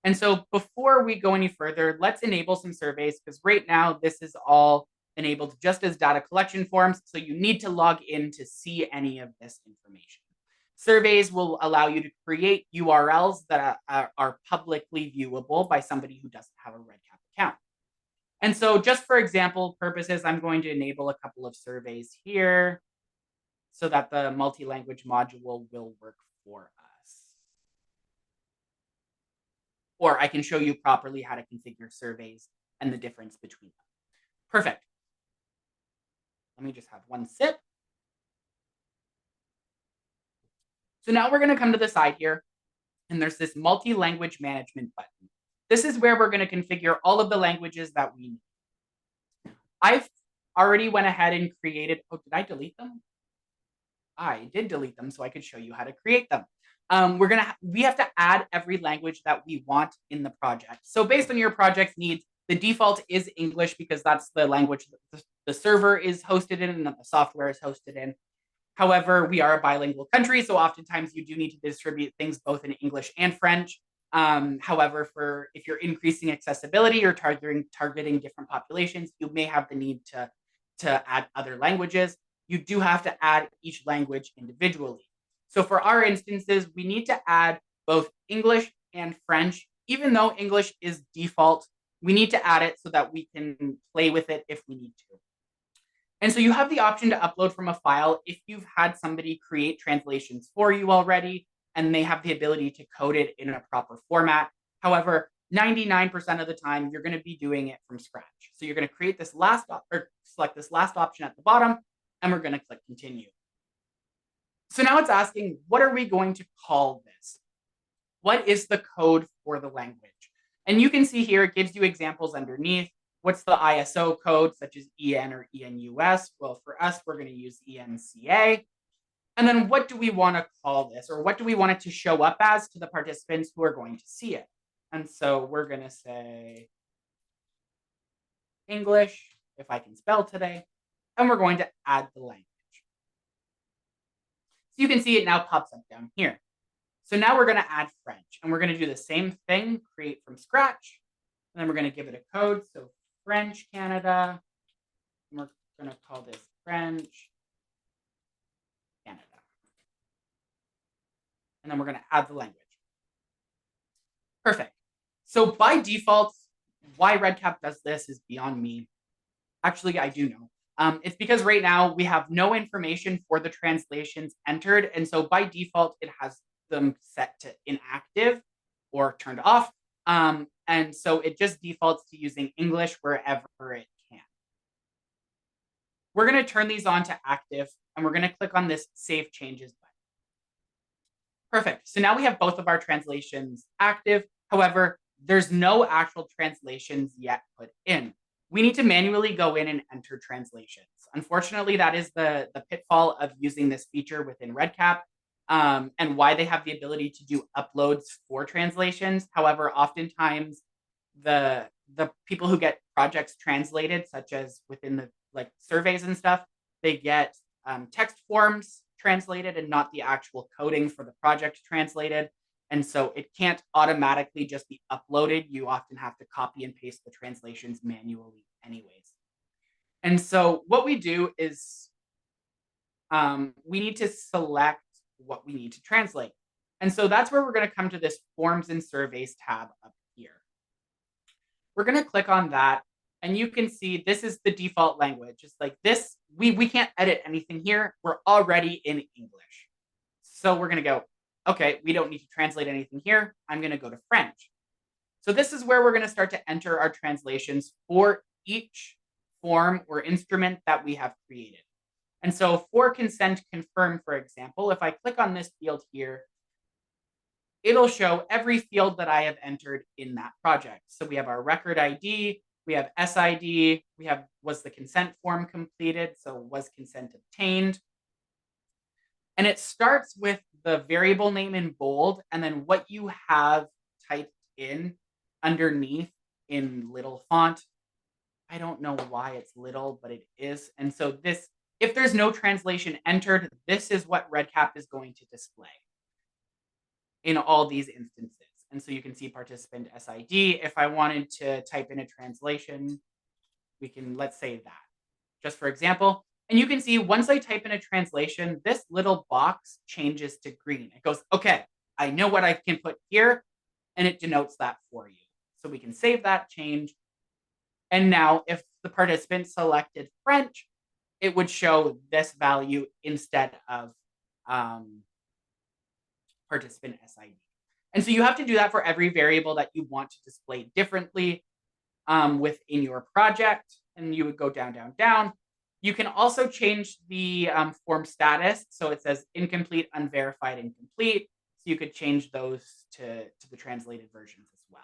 And so before we go any further, let's enable some surveys, because right now this is all enabled just as data collection forms, so you need to log in to see any of this information. Surveys will allow you to create URLs that are publicly viewable by somebody who doesn't have a REDCap account. And so just for example purposes, I'm going to enable a couple of surveys here so that the multi-language module will work for us. Or I can show you properly how to configure surveys and the difference between them. Perfect. Let me just have one sip. So now we're going to come to the side here, and there's this multi-language management button. This is where we're going to configure all of the languages that we need. I've already went ahead and created, oh, did I delete them? I did delete them so I could show you how to create them. We have to add every language that we want in the project. So based on your project's needs, the default is English because that's the language that the server is hosted in and that the software is hosted in. However, we are a bilingual country, so oftentimes you do need to distribute things both in English and French. However, if you're increasing accessibility or targeting different populations, you may have the need to add other languages. You do have to add each language individually. So for our instances, we need to add both English and French. Even though English is default, we need to add it so that we can play with it if we need to. And so you have the option to upload from a file if you've had somebody create translations for you already, and they have the ability to code it in a proper format. However, 99% of the time, you're going to be doing it from scratch. So you're going to create this select this last option at the bottom, and we're going to click continue. So now it's asking, what are we going to call this? What is the code for the language? And you can see here, it gives you examples underneath. What's the ISO code, such as EN or ENUS? Well, for us, we're going to use ENCA. And then what do we want to call this? Or what do we want it to show up as to the participants who are going to see it? And so we're going to say English, if I can spell today. And we're going to add the language. So you can see it now pops up down here. So now we're going to add French. And we're going to do the same thing, create from scratch. And then we're going to give it a code. So French Canada. And we're going to call this French Canada. And then we're going to add the language. Perfect. So by default, why REDCap does this is beyond me. Actually, I do know. It's because right now we have no information for the translations entered. And so by default, it has them set to inactive or turned off. And so it just defaults to using English wherever it can. We're going to turn these on to active, and we're going to click on this Save Changes button. Perfect. So now we have both of our translations active. However, there's no actual translations yet put in. We need to manually go in and enter translations. Unfortunately, that is the pitfall of using this feature within REDCap. And why they have the ability to do uploads for translations. However, oftentimes the people who get projects translated, such as within the surveys and stuff, they get text forms translated and not the actual coding for the project translated. And so it can't automatically just be uploaded. You often have to copy and paste the translations manually anyways. And so what we do is we need to select what we need to translate. And so that's where we're going to come to this Forms and Surveys tab up here. We're going to click on that, and you can see this is the default language. It's like this, we can't edit anything here. We're already in English. So we're going to go, okay, we don't need to translate anything here. I'm going to go to French. So this is where we're going to start to enter our translations for each form or instrument that we have created. And so for consent confirmed, for example, if I click on this field here, it'll show every field that I have entered in that project. So we have our record ID, we have SID, we have was the consent form completed, so was consent obtained. And it starts with the variable name in bold and then what you have typed in underneath in little font. I don't know why it's little, but it is. And so this, if there's no translation entered, this is what REDCap is going to display in all these instances. And so you can see participant SID. If I wanted to type in a translation, we can, let's say that, just for example. And you can see once I type in a translation, this little box changes to green. It goes, okay, I know what I can put here, and it denotes that for you. So we can save that change. And now if the participant selected French, it would show this value instead of participant SID. And so you have to do that for every variable that you want to display differently within your project. And you would go down, down, down. You can also change the form status. So it says incomplete, unverified, incomplete. So you could change those to the translated versions as well.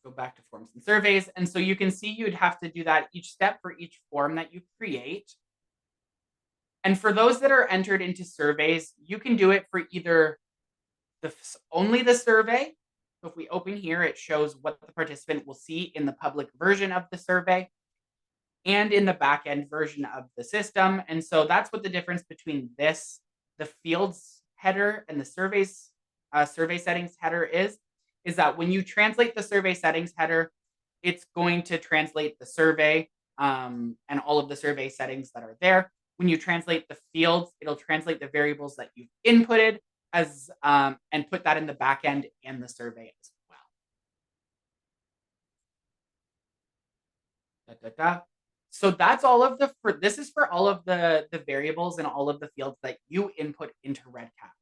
Go back to forms and surveys. And so you can see you'd have to do that each step for each form that you create. And for those that are entered into surveys, you can do it for either only the survey. So if we open here, it shows what the participant will see in the public version of the survey and in the backend version of the system. And so that's what the difference between this, the fields header and the survey settings header is that when you translate the survey settings header, it's going to translate the survey and all of the survey settings that are there. When you translate the fields, it'll translate the variables that you've inputted as and put that in the backend and the survey as well. So that's all of this is for all of the variables and all of the fields that you input into REDCap.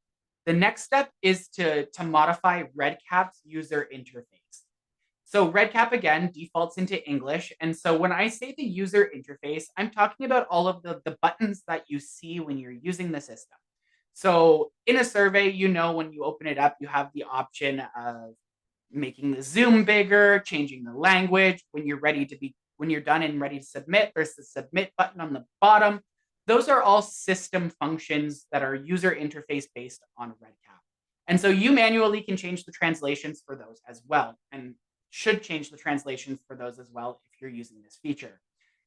The next step is to modify REDCap's user interface. So REDCap, again, defaults into English. And so when I say the user interface, I'm talking about all of the buttons that you see when you're using the system. So in a survey, you know, when you open it up, you have the option of making the zoom bigger, changing the language. When you're done and ready to submit, there's the submit button on the bottom. Those are all system functions that are user interface based on REDCap. And so you manually can change the translations for those as well, and should change the translations for those as well if you're using this feature.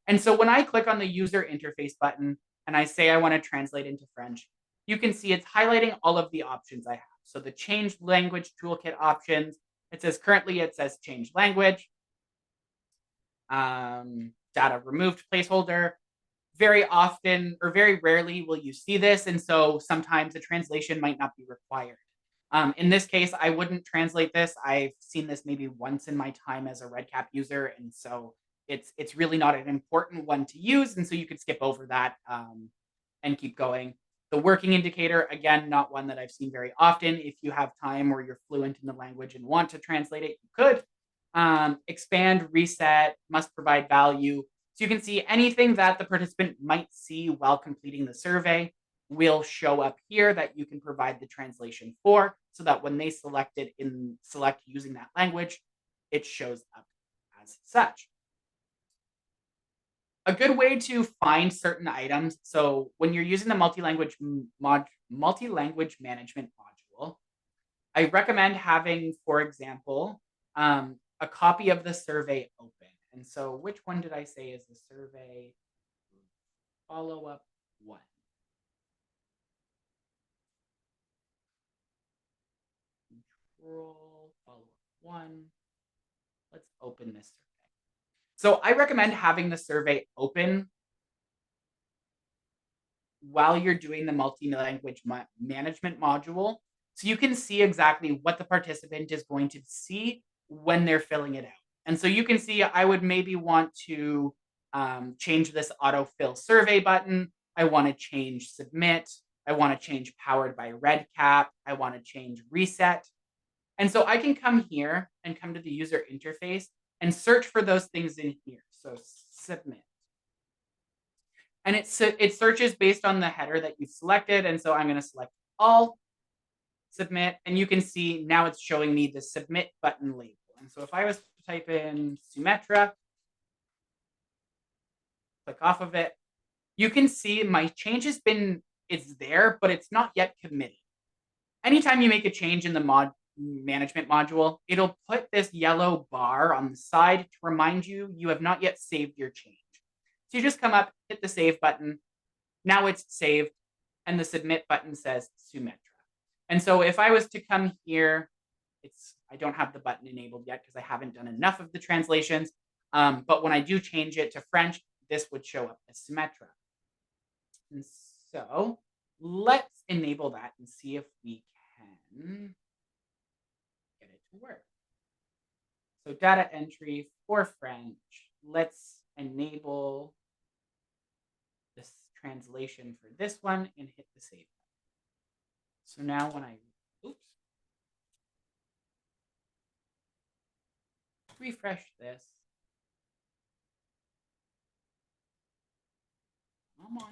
And so when I click on the user interface button and I say I want to translate into French, you can see it's highlighting all of the options I have. So the change language toolkit options, it says currently it says change language, data removed placeholder. Very often or very rarely will you see this. And so sometimes a translation might not be required. In this case, I wouldn't translate this. I've seen this maybe once in my time as a REDCap user. And so it's really not an important one to use. And so you could skip over that and keep going. The working indicator, again, not one that I've seen very often. If you have time or you're fluent in the language and want to translate it, you could. Expand, reset, must provide value. So you can see anything that the participant might see while completing the survey will show up here that you can provide the translation for, so that when they select using that language, it shows up as such. A good way to find certain items. So when you're using the multi-language management module, I recommend having, for example, a copy of the survey open. And so which one did I say is the survey follow-up one? scroll, follow-up 1. Let's open this survey. So I recommend having the survey open while you're doing the multi-language management module, so you can see exactly what the participant is going to see when they're filling it out. And so you can see I would maybe want to change this autofill survey button. I want to change submit. I want to change powered by REDCap. I want to change reset. And so I can come here and come to the user interface and search for those things in here. So submit. And it searches based on the header that you've selected. And so I'm going to select all, submit, and you can see now it's showing me the submit button label. And so if I was to type in Sumatra, click off of it, you can see my change it's there, but it's not yet committed. Anytime you make a change in the management module, it'll put this yellow bar on the side to remind you you have not yet saved your change. So you just come up, hit the save button. Now it's saved, and the submit button says Sumatra. And so if I was to come here, I don't have the button enabled yet because I haven't done enough of the translations. But when I do change it to French, this would show up as Sumatra. And so let's enable that and see if we can get it to work. So data entry for French. Let's enable this translation for this one and hit the save button. So now when I, refresh this. Come on.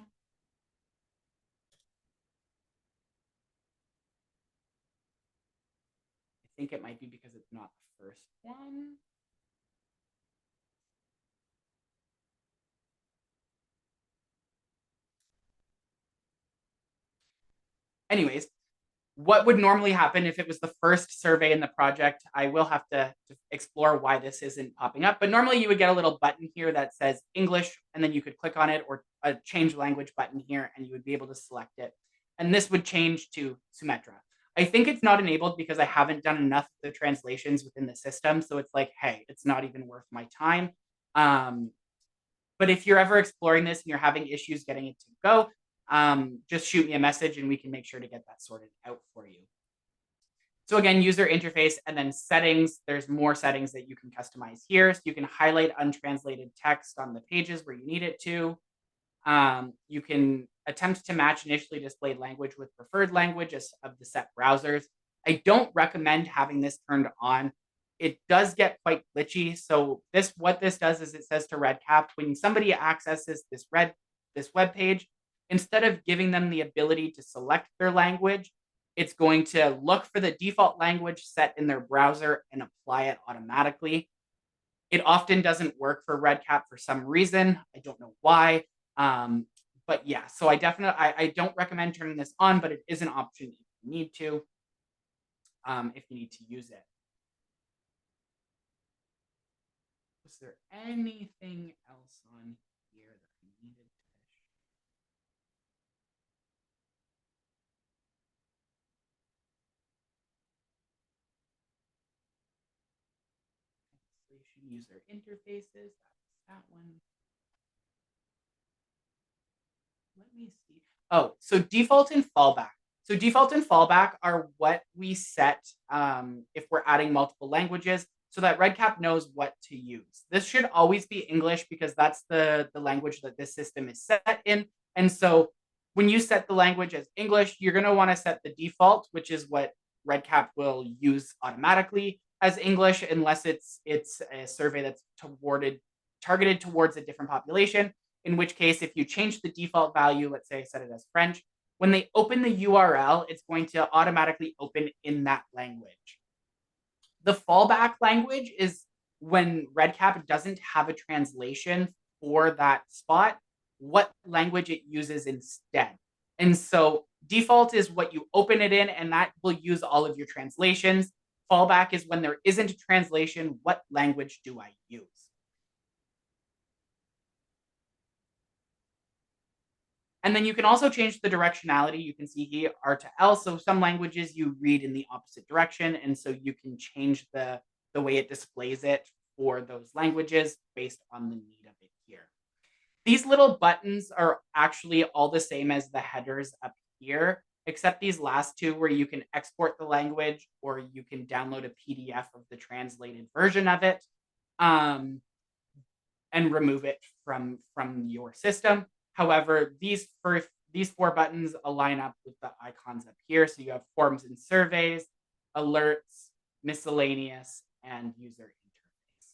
I think it might be because it's not the first one. Anyways, what would normally happen if it was the first survey in the project? I will have to explore why this isn't popping up, but normally you would get a little button here that says English, and then you could click on it, or a change language button here, and you would be able to select it. And this would change to Sumatra. I think it's not enabled because I haven't done enough of the translations within the system. So it's like, hey, it's not even worth my time. But if you're ever exploring this and you're having issues getting it to go, just shoot me a message and we can make sure to get that sorted out for you. So again, user interface and then settings. There's more settings that you can customize here. So you can highlight untranslated text on the pages where you need it to. You can attempt to match initially displayed language with preferred language of the set browsers. I don't recommend having this turned on. It does get quite glitchy. So what this does is it says to REDCap, when somebody accesses this web page, instead of giving them the ability to select their language, it's going to look for the default language set in their browser and apply it automatically. It often doesn't work for REDCap for some reason. I don't know why. But yeah, so I don't recommend turning this on, but it is an option if you need to, if you need to use it. Was there anything else on here that I needed to translation user interfaces? That's that one. Let me see. Oh, so default and fallback. So default and fallback are what we set if we're adding multiple languages so that REDCap knows what to use. This should always be English because that's the language that this system is set in. And so when you set the language as English, you're going to want to set the default, which is what REDCap will use automatically as English, unless it's a survey that's targeted towards a different population. In which case, if you change the default value, let's say I set it as French, when they open the URL, it's going to automatically open in that language. The fallback language is when REDCap doesn't have a translation for that spot, what language it uses instead. And so default is what you open it in, and that will use all of your translations. Fallback is when there isn't a translation, what language do I use? And then you can also change the directionality. You can see here R to L. So some languages you read in the opposite direction. And so you can change the way it displays it for those languages based on the need of it here. These little buttons are actually all the same as the headers up here, except these last two where you can export the language or you can download a PDF of the translated version of it and remove it from your system. However, these four buttons align up with the icons up here. So you have forms and surveys, alerts, miscellaneous, and user interface.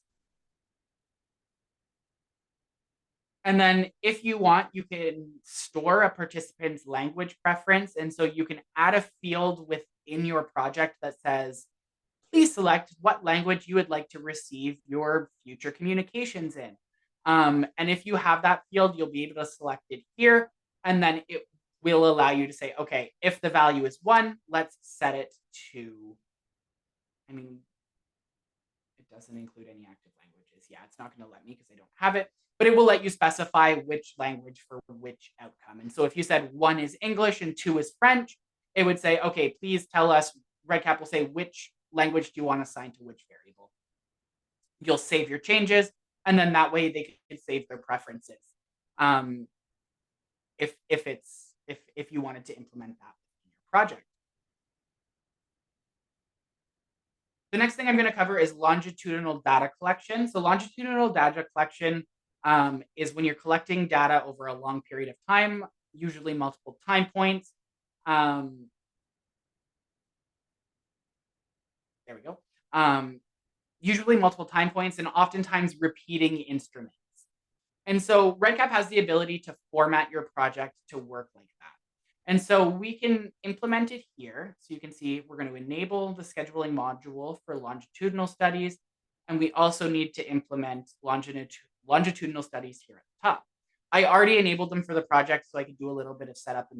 And then if you want, you can store a participant's language preference. And so you can add a field within your project that says, please select what language you would like to receive your future communications in. And if you have that field, you'll be able to select it here. And then it will allow you to say, okay, if the value is 1, let's set it to, I mean, it doesn't include any active languages. Yeah, it's not going to let me because I don't have it, but it will let you specify which language for which outcome. And so if you said 1 is English and 2 is French, it would say, okay, please tell us, REDCap will say, which language do you want assigned to which variable? You'll save your changes, and then that way they can save their preferences. If you wanted to implement that in your project. The next thing I'm going to cover is longitudinal data collection. So longitudinal data collection is when you're collecting data over a long period of time, usually multiple time points. There we go. Usually multiple time points and oftentimes repeating instruments. And so REDCap has the ability to format your project to work like that. And so we can implement it here. So you can see we're going to enable the scheduling module for longitudinal studies. And we also need to implement longitudinal studies here at the top. I already enabled them for the project, so I could do a little bit of setup a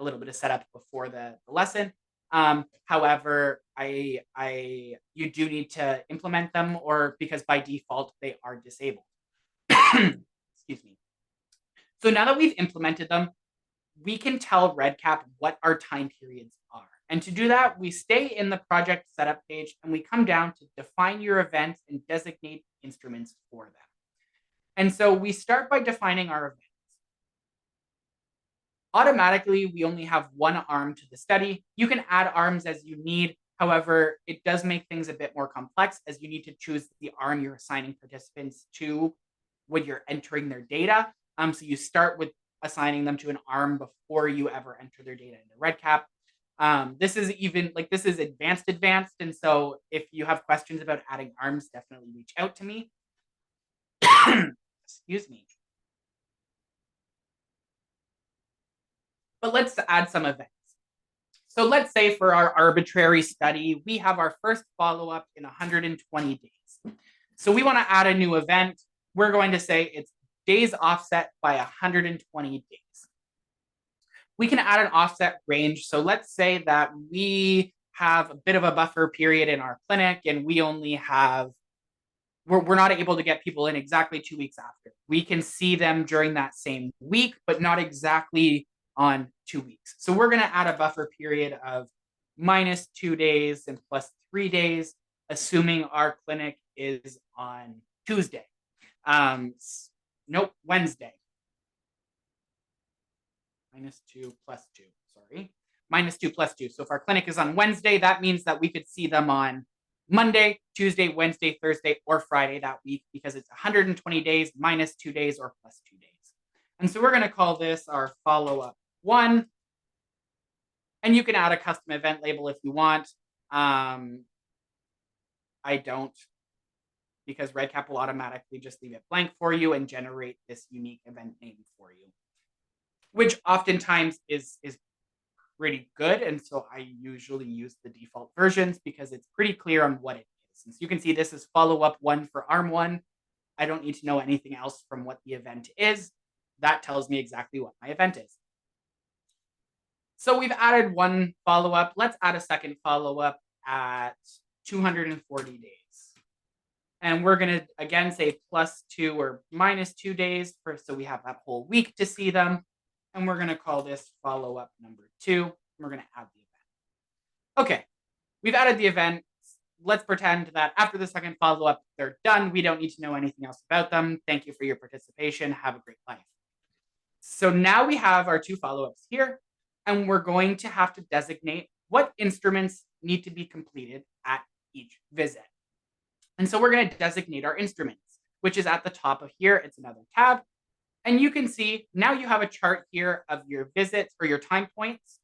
little bit of setup before the lesson. However, you do need to implement them, or because by default they are disabled. Excuse me. So now that we've implemented them, we can tell REDCap what our time periods are. And to do that, we stay in the project setup page and we come down to define your events and designate instruments for them. And so we start by defining our events. Automatically, we only have one arm to the study. You can add arms as you need. However, it does make things a bit more complex as you need to choose the arm you're assigning participants to when you're entering their data. So you start with assigning them to an arm before you ever enter their data into REDCap. This is advanced. And so if you have questions about adding arms, definitely reach out to me. Excuse me. But let's add some events. So let's say for our arbitrary study, we have our first follow-up in 120 days. So we want to add a new event. We're going to say it's days offset by 120 days. We can add an offset range. So let's say that we have a bit of a buffer period in our clinic and we only have, we're not able to get people in exactly 2 weeks after. We can see them during that same week, but not exactly on 2 weeks. So we're going to add a buffer period of -2 days and +3 days, assuming our clinic is on Tuesday. Nope, Wednesday. -2 + 2, sorry. -2 + 2. So if our clinic is on Wednesday, that means that we could see them on Monday, Tuesday, Wednesday, Thursday, or Friday that week because it's 120 days, -2 days, or +2 days. And so we're going to call this our follow-up 1. And you can add a custom event label if you want. I don't, because REDCap will automatically just leave it blank for you and generate this unique event name for you, which oftentimes is pretty good. And so I usually use the default versions because it's pretty clear on what it is. And so you can see this is follow-up 1 for arm 1. I don't need to know anything else from what the event is. That tells me exactly what my event is. So we've added one follow-up. Let's add a second follow-up at 240 days. And we're going to, again, say +2 or -2 days, so we have that whole week to see them. and we're going to call this follow-up number 2. And we're going to add the event. Okay, we've added the event. Let's pretend that after the second follow-up, they're done. We don't need to know anything else about them. Thank you for your participation. Have a great life. So now we have our 2 follow-ups here, and we're going to have to designate what instruments need to be completed at each visit. And so we're going to designate our instruments, which is at the top of here. It's another tab. And you can see now you have a chart here of your visits or your time points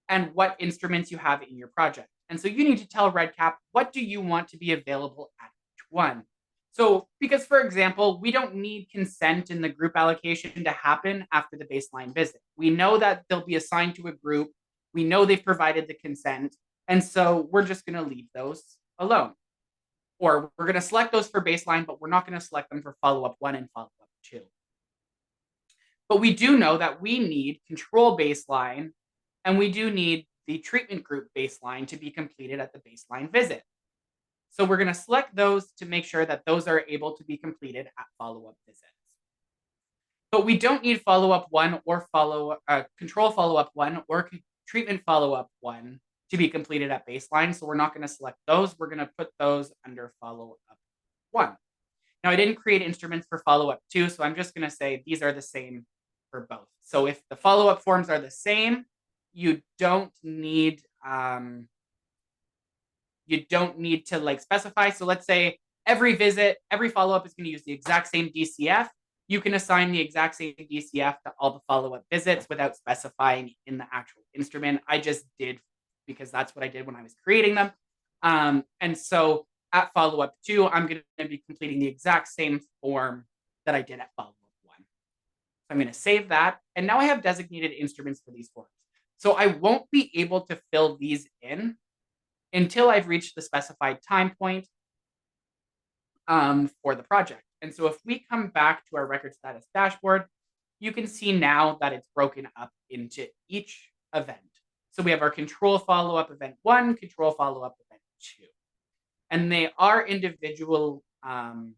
and what instruments you have in your project. And so you need to tell REDCap, what do you want to be available at each one? So because, for example, we don't need consent in the group allocation to happen after the baseline visit. We know that they'll be assigned to a group. We know they've provided the consent. And so we're just going to leave those alone. Or we're going to select those for baseline, but we're not going to select them for follow-up 1 and follow-up 2. But we do know that we need control baseline, and we do need the treatment group baseline to be completed at the baseline visit. So we're going to select those to make sure that those are able to be completed at follow-up visits. But we don't need follow-up 1 or control follow-up 1 or treatment follow-up 1 to be completed at baseline. So we're not going to select those. We're going to put those under follow-up 1. Now, I didn't create instruments for follow-up 2, so I'm just going to say these are the same for both. So if the follow-up forms are the same, you don't need to like specify. So let's say every visit, every follow-up is going to use the exact same DCF. You can assign the exact same DCF to all the follow-up visits without specifying in the actual instrument. I just did because that's what I did when I was creating them. And so at follow-up 2, I'm going to be completing the exact same form that I did at follow-up 1. So I'm going to save that. And now I have designated instruments for these forms. So I won't be able to fill these in until I've reached the specified time point for the project. And so if we come back to our record status dashboard, you can see now that it's broken up into each event. So we have our control follow-up event 1, control follow-up event 2. And they are individual. And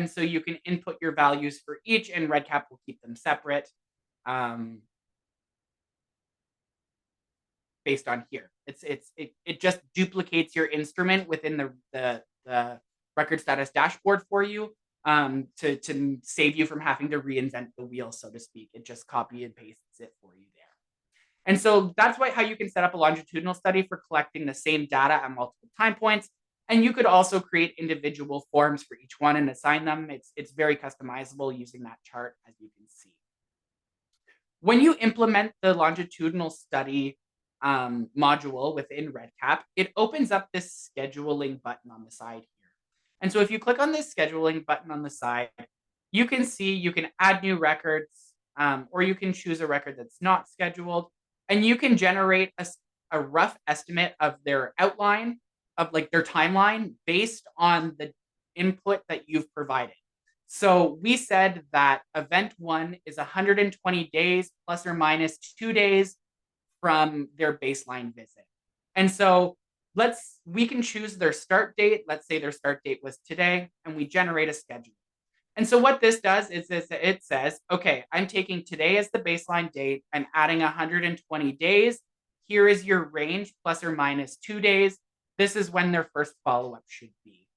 so you can input your values for each, and REDCap will keep them separate based on here. It just duplicates your instrument within the record status dashboard for you to save you from having to reinvent the wheel, so to speak. It just copy and pastes it for you there. And so that's how you can set up a longitudinal study for collecting the same data at multiple time points. And you could also create individual forms for each one and assign them. It's very customizable using that chart, as you can see. When you implement the longitudinal study module within REDCap, it opens up this scheduling button on the side here. And so if you click on this scheduling button on the side, you can see you can add new records, or you can choose a record that's not scheduled, and you can generate a rough estimate of their outline, of like their timeline based on the input that you've provided. So we said that event 1 is 120 days plus or minus 2 days from their baseline visit. And so we can choose their start date. Let's say their start date was today, and we generate a schedule. And so what this does is it says, okay, I'm taking today as the baseline date and adding 120 days. Here is your range plus or minus 2 days. This is when their first follow-up should be.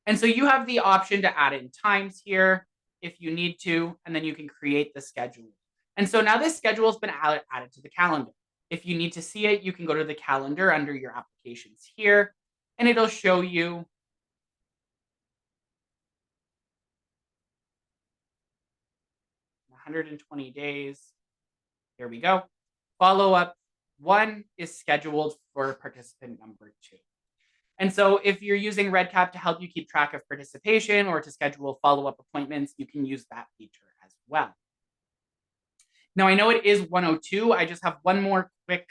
And so you have the option to add in times here if you need to, and then you can create the schedule. And so now this schedule has been added to the calendar. If you need to see it, you can go to the calendar under your applications here, and it'll show you 120 days. Here we go. Follow-up 1 is scheduled for participant number 2. And so if you're using REDCap to help you keep track of participation or to schedule follow-up appointments, you can use that feature as well. Now, I know it is 1:02. I just have one more quick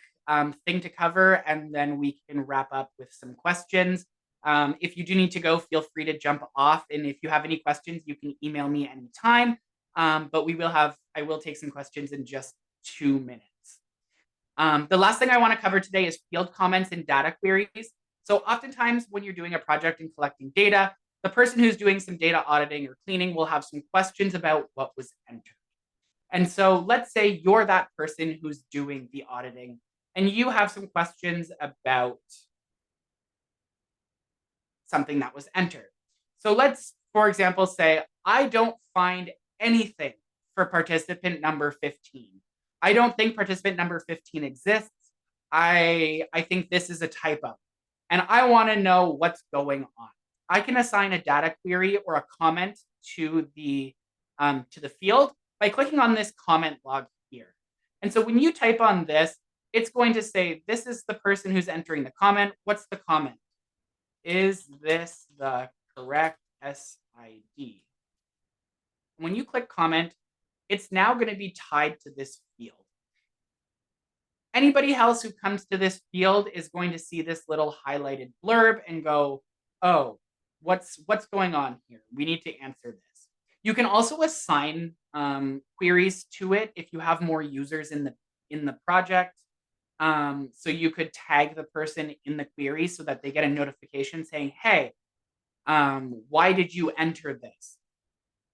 thing to cover, and then we can wrap up with some questions. If you do need to go, feel free to jump off. And if you have any questions, you can email me anytime. But I will take some questions in just 2 minutes. The last thing I want to cover today is field comments and data queries. So oftentimes when you're doing a project and collecting data, the person who's doing some data auditing or cleaning will have some questions about what was entered. And so let's say you're that person who's doing the auditing and you have some questions about something that was entered. So let's, for example, say, I don't find anything for participant number 15. I don't think participant number 15 exists. I think this is a typo. And I want to know what's going on. I can assign a data query or a comment to the field by clicking on this comment log here. And so when you type on this, it's going to say, this is the person who's entering the comment. What's the comment? Is this the correct SID? When you click comment, it's now going to be tied to this field. Anybody else who comes to this field is going to see this little highlighted blurb and go, oh, what's going on here? We need to answer this. You can also assign queries to it if you have more users in the project. So you could tag the person in the query so that they get a notification saying, hey, why did you enter this?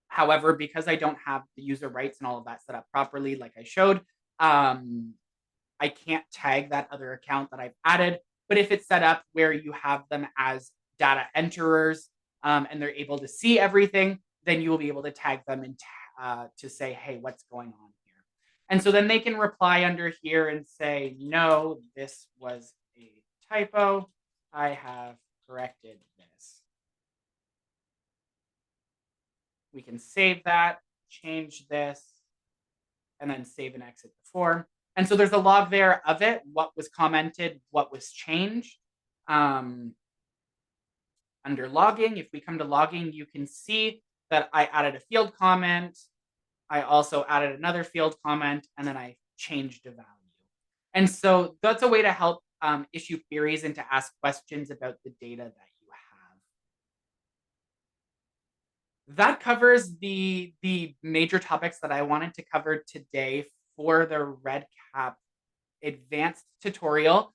However, because I don't have the user rights and all of that set up properly, like I showed, I can't tag that other account that I've added. But if it's set up where you have them as data enterers and they're able to see everything, then you will be able to tag them and to say, hey, what's going on here? And so then they can reply under here and say, no, this was a typo. I have corrected this. We can save that, change this, and then save and exit the form. And so there's a log there of it, what was commented, what was changed. Under logging, if we come to logging, you can see that I added a field comment. I also added another field comment, and then I changed a value. And so that's a way to help issue queries and to ask questions about the data that you have. That covers the major topics that I wanted to cover today for the REDCap advanced tutorial.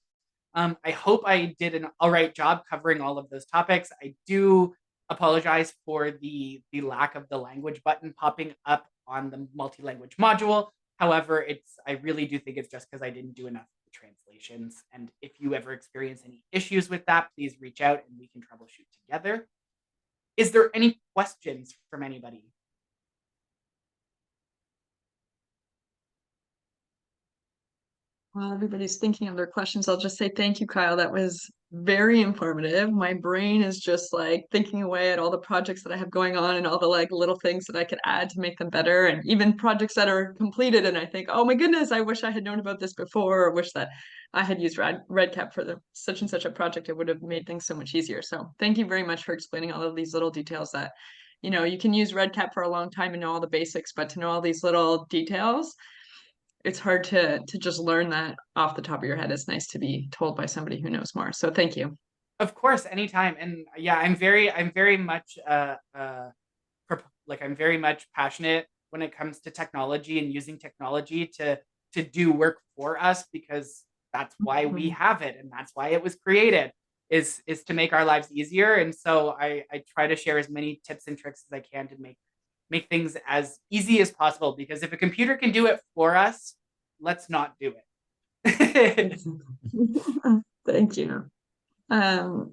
I hope I did an all right job covering all of those topics. I do apologize for the lack of the language button popping up on the multi-language module. However, I really do think it's just because I didn't do enough translations. And if you ever experience any issues with that, please reach out and we can troubleshoot together. Is there any questions from anybody? While everybody's thinking of their questions, I'll just say thank you, Kyle. That was very informative. My brain is just like thinking away at all the projects that I have going on and all the like little things that I could add to make them better, and even projects that are completed. And I think, oh my goodness, I wish I had known about this before, or wish that I had used REDCap for the such and such a project. It would have made things so much easier. So thank you very much for explaining all of these little details that, you can use REDCap for a long time and know all the basics, but to know all these little details, it's hard to just learn that off the top of your head. It's nice to be told by somebody who knows more. So thank you. Of course, anytime. And yeah, I'm very much I'm very much passionate when it comes to technology and using technology to do work for us, because that's why we have it and that's why it was created, is to make our lives easier. And so I try to share as many tips and tricks as I can to make things as easy as possible, because if a computer can do it for us, let's not do it. Thank you.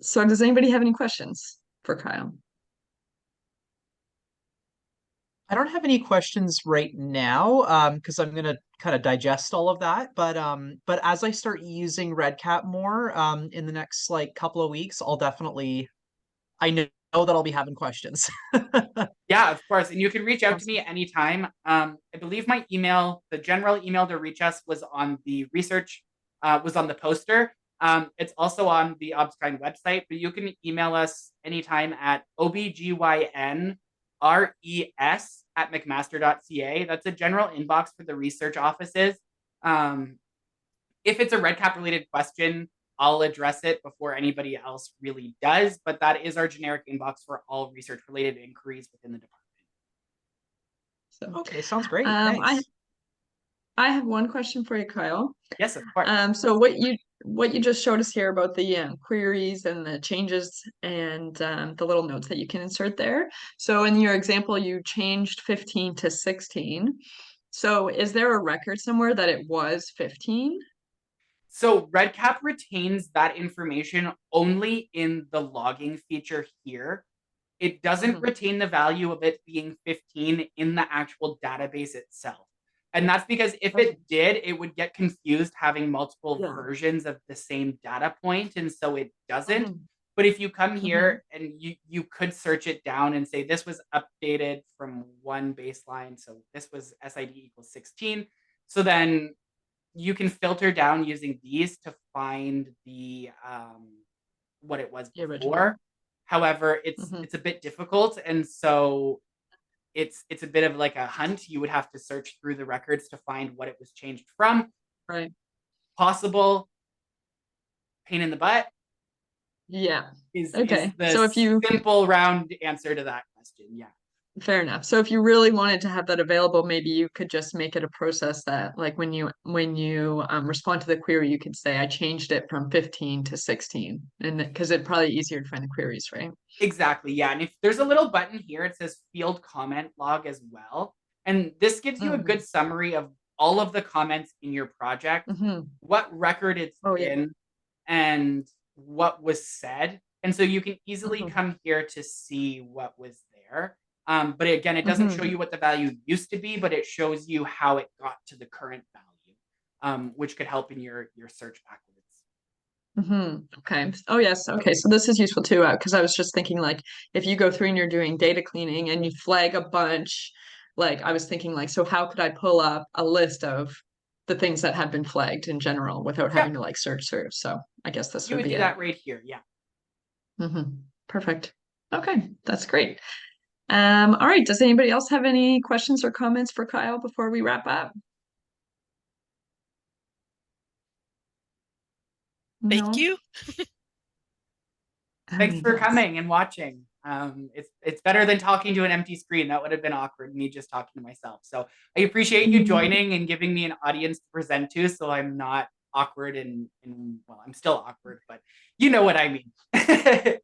So does anybody have any questions for Kyle? I don't have any questions right now, because I'm gonna kind of digest all of that. But as I start using REDCap more in the next like couple of weeks, I know that I'll be having questions. Yeah, of course. And you can reach out to me anytime. I believe my email, the general email to reach us, was on the research, was on the poster. It's also on the ObGyn website, but you can email us anytime at obgynres@mcmaster.ca. That's a general inbox for the research offices. If it's a REDCap related question, I'll address it before anybody else really does, but that is our generic inbox for all research related inquiries within the department. So, Okay, sounds great. Thanks. I have one question for you, Kyle. Yes, of course. So what what you just showed us here about the queries and the changes and the little notes that you can insert there. So in your example, you changed 15 to 16. So is there a record somewhere that it was 15? So REDCap retains that information only in the logging feature here. It doesn't retain the value of it being 15 in the actual database itself. And that's because if it did, it would get confused having multiple versions of the same data point. And so it doesn't. But if you come here and you could search it down and say this was updated from one baseline. So this was SID equals 16. So then you can filter down using these to find the what it was before. However, it's a bit difficult, and so it's a bit of like a hunt. You would have to search through the records to find what it was changed from. Right. Possible pain in the butt. Yeah. Is okay. the So if you simple round answer to that question. Yeah. Fair enough. So if you really wanted to have that available, maybe you could just make it a process that, like, when you respond to the query, you could say, I changed it from 15 to 16, and because it'd probably easier to find the queries, right? Exactly. Yeah. And if there's a little button here, it says field comment log as well. And this gives you a good summary of all of the comments in your project, what record it's in, and what was said. And so you can easily come here to see what was there. But again, it doesn't show you what the value used to be, but it shows you how it got to the current value, which could help in your search backwards. Okay. Oh, yes. Okay. So this is useful too, because I was just thinking, like, if you go through and you're doing data cleaning and you flag a bunch, like, I was thinking, like, so how could I pull up a list of the things that have been flagged in general without having to like search through? So I guess this You would would be do that right here. Yeah. Perfect. Okay. That's great. All right. Does anybody else have any questions or comments for Kyle before we wrap up? Thank you. Thanks for coming and watching. It's better than talking to an empty screen. That would have been awkward, me just talking to myself. So I appreciate you joining and giving me an audience to present to, so I'm not awkward and well, I'm still awkward, but you know what I mean.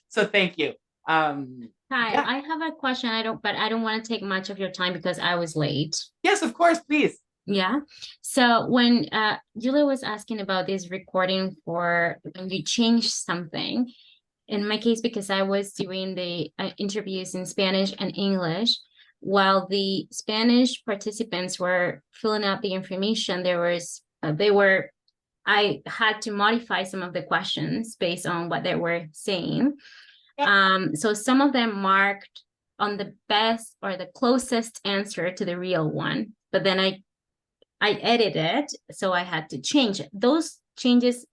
So thank you. Hi, yeah. I have a question. I don't want to take much of your time because I was late. Yes, of course, please. Yeah. So when Julia was asking about this recording for when you change something, in my case, because I was doing the interviews in Spanish and English, while the Spanish participants were filling out the information, I had to modify some of the questions based on what they were saying. So some of them marked on the best or the closest answer to the real one, but then I edited it, so I had to change it. Those changes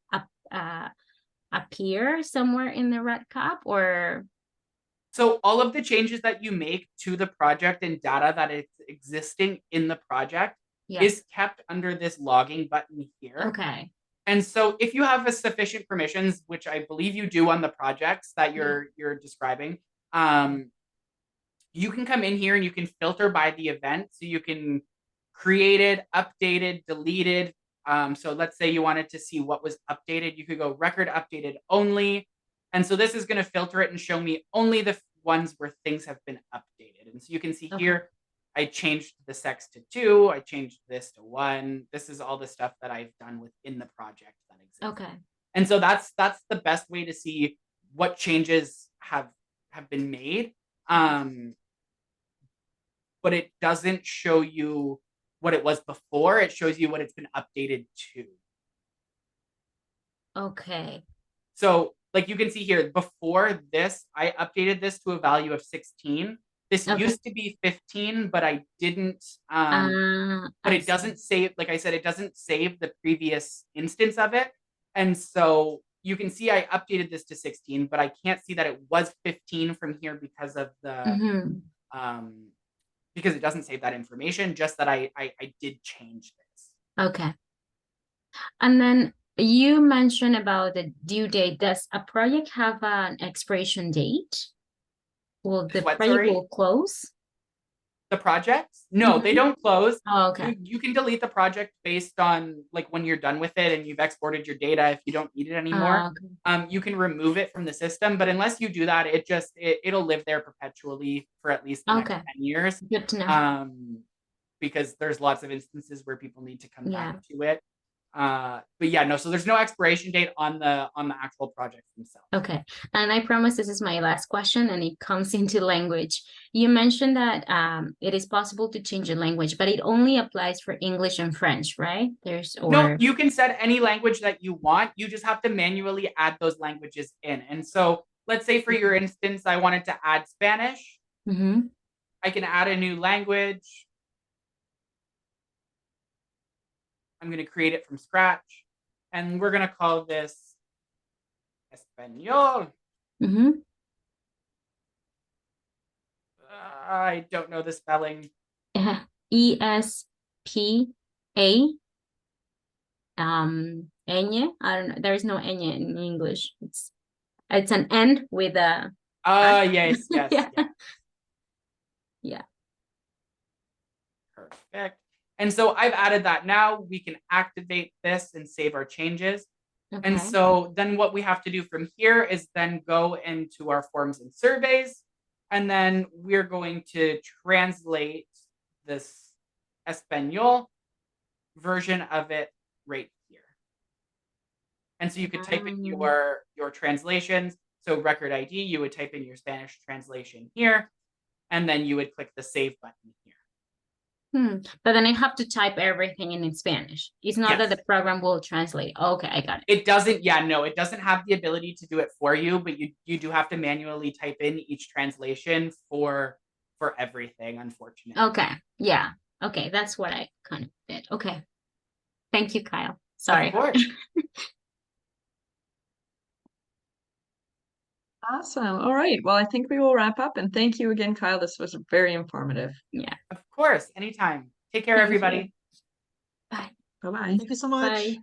appear somewhere in the REDCap, or? So all of the changes that you make to the project and data that is existing in the project is kept under this logging button here. Okay. And so if you have a sufficient permissions, which I believe you do on the projects that you're describing, you can come in here and you can filter by the event. So you can created, updated, deleted. So let's say you wanted to see what was updated. You could go record updated only. And so this is going to filter it and show me only the ones where things have been updated. And so you can see here, I changed the sex to 2. I changed this to 1. This is all the stuff that I've done within the project that exists. Okay. And so that's the best way to see what changes have been made. But it doesn't show you what it was before. It shows you what it's been updated to. Okay. So like you can see here, before this, I updated this to a value of 16. This used to be 15, but I didn't, but it doesn't save, like I said, it doesn't save the previous instance of it. And so you can see I updated this to 16, but I can't see that it was 15 from here because of the, because it doesn't save that information, just that I did change this. Okay. And then you mentioned about the due date. Does a project have an expiration date? Will the project will close? The projects? No, they Mhm. don't close. Oh, okay. You can delete the project based on like when you're done with it and you've exported your data. If you don't need it anymore, Okay. you can remove it from the system. But unless you do that, it'll live there perpetually for at least the next Okay. 10 years. Good to know. Because there's lots of instances where people need to come Yeah. back to it. But yeah, no, so there's no expiration date on the actual projects themselves. Okay. And I promise this is my last question, and it comes into language. You mentioned that it is possible to change a language, but it only applies for English and French, right? No, you can set any language that you want. You just have to manually add those languages in. And so let's say for your instance, I wanted to add Spanish. Mm-hmm. I can add a new language. I'm going to create it from scratch. And we're going to call this Espanol. Mm-hmm. I don't know the spelling. ESPA. Ñ. I don't know. There is no ñ in English. It's an N with a. Yes. Yeah. Yes. Yeah. Perfect. And so I've added that. Now we can activate this and save our changes. Okay. And so then what we have to do from here is then go into our forms and surveys. And then we're going to translate this Espanol version of it right here. And so you could type in your translations. So record ID, you would type in your Spanish translation here, and then you would click the save button here. But then I have to type everything in Spanish. It's not that the program will translate. Okay, I got it. It doesn't, it doesn't have the ability to do it for you, but you do have to manually type in each translation for everything, unfortunately. Okay, yeah. Okay, that's what I kind of did. Okay. Thank you, Kyle. Sorry. Of course. Awesome. All right. Well, I think we will wrap up. And thank you again, Kyle. This was very informative. Yeah. Of course. Anytime. Take care, Thank everybody. you. Bye. Bye-bye. Thank you so much. Bye.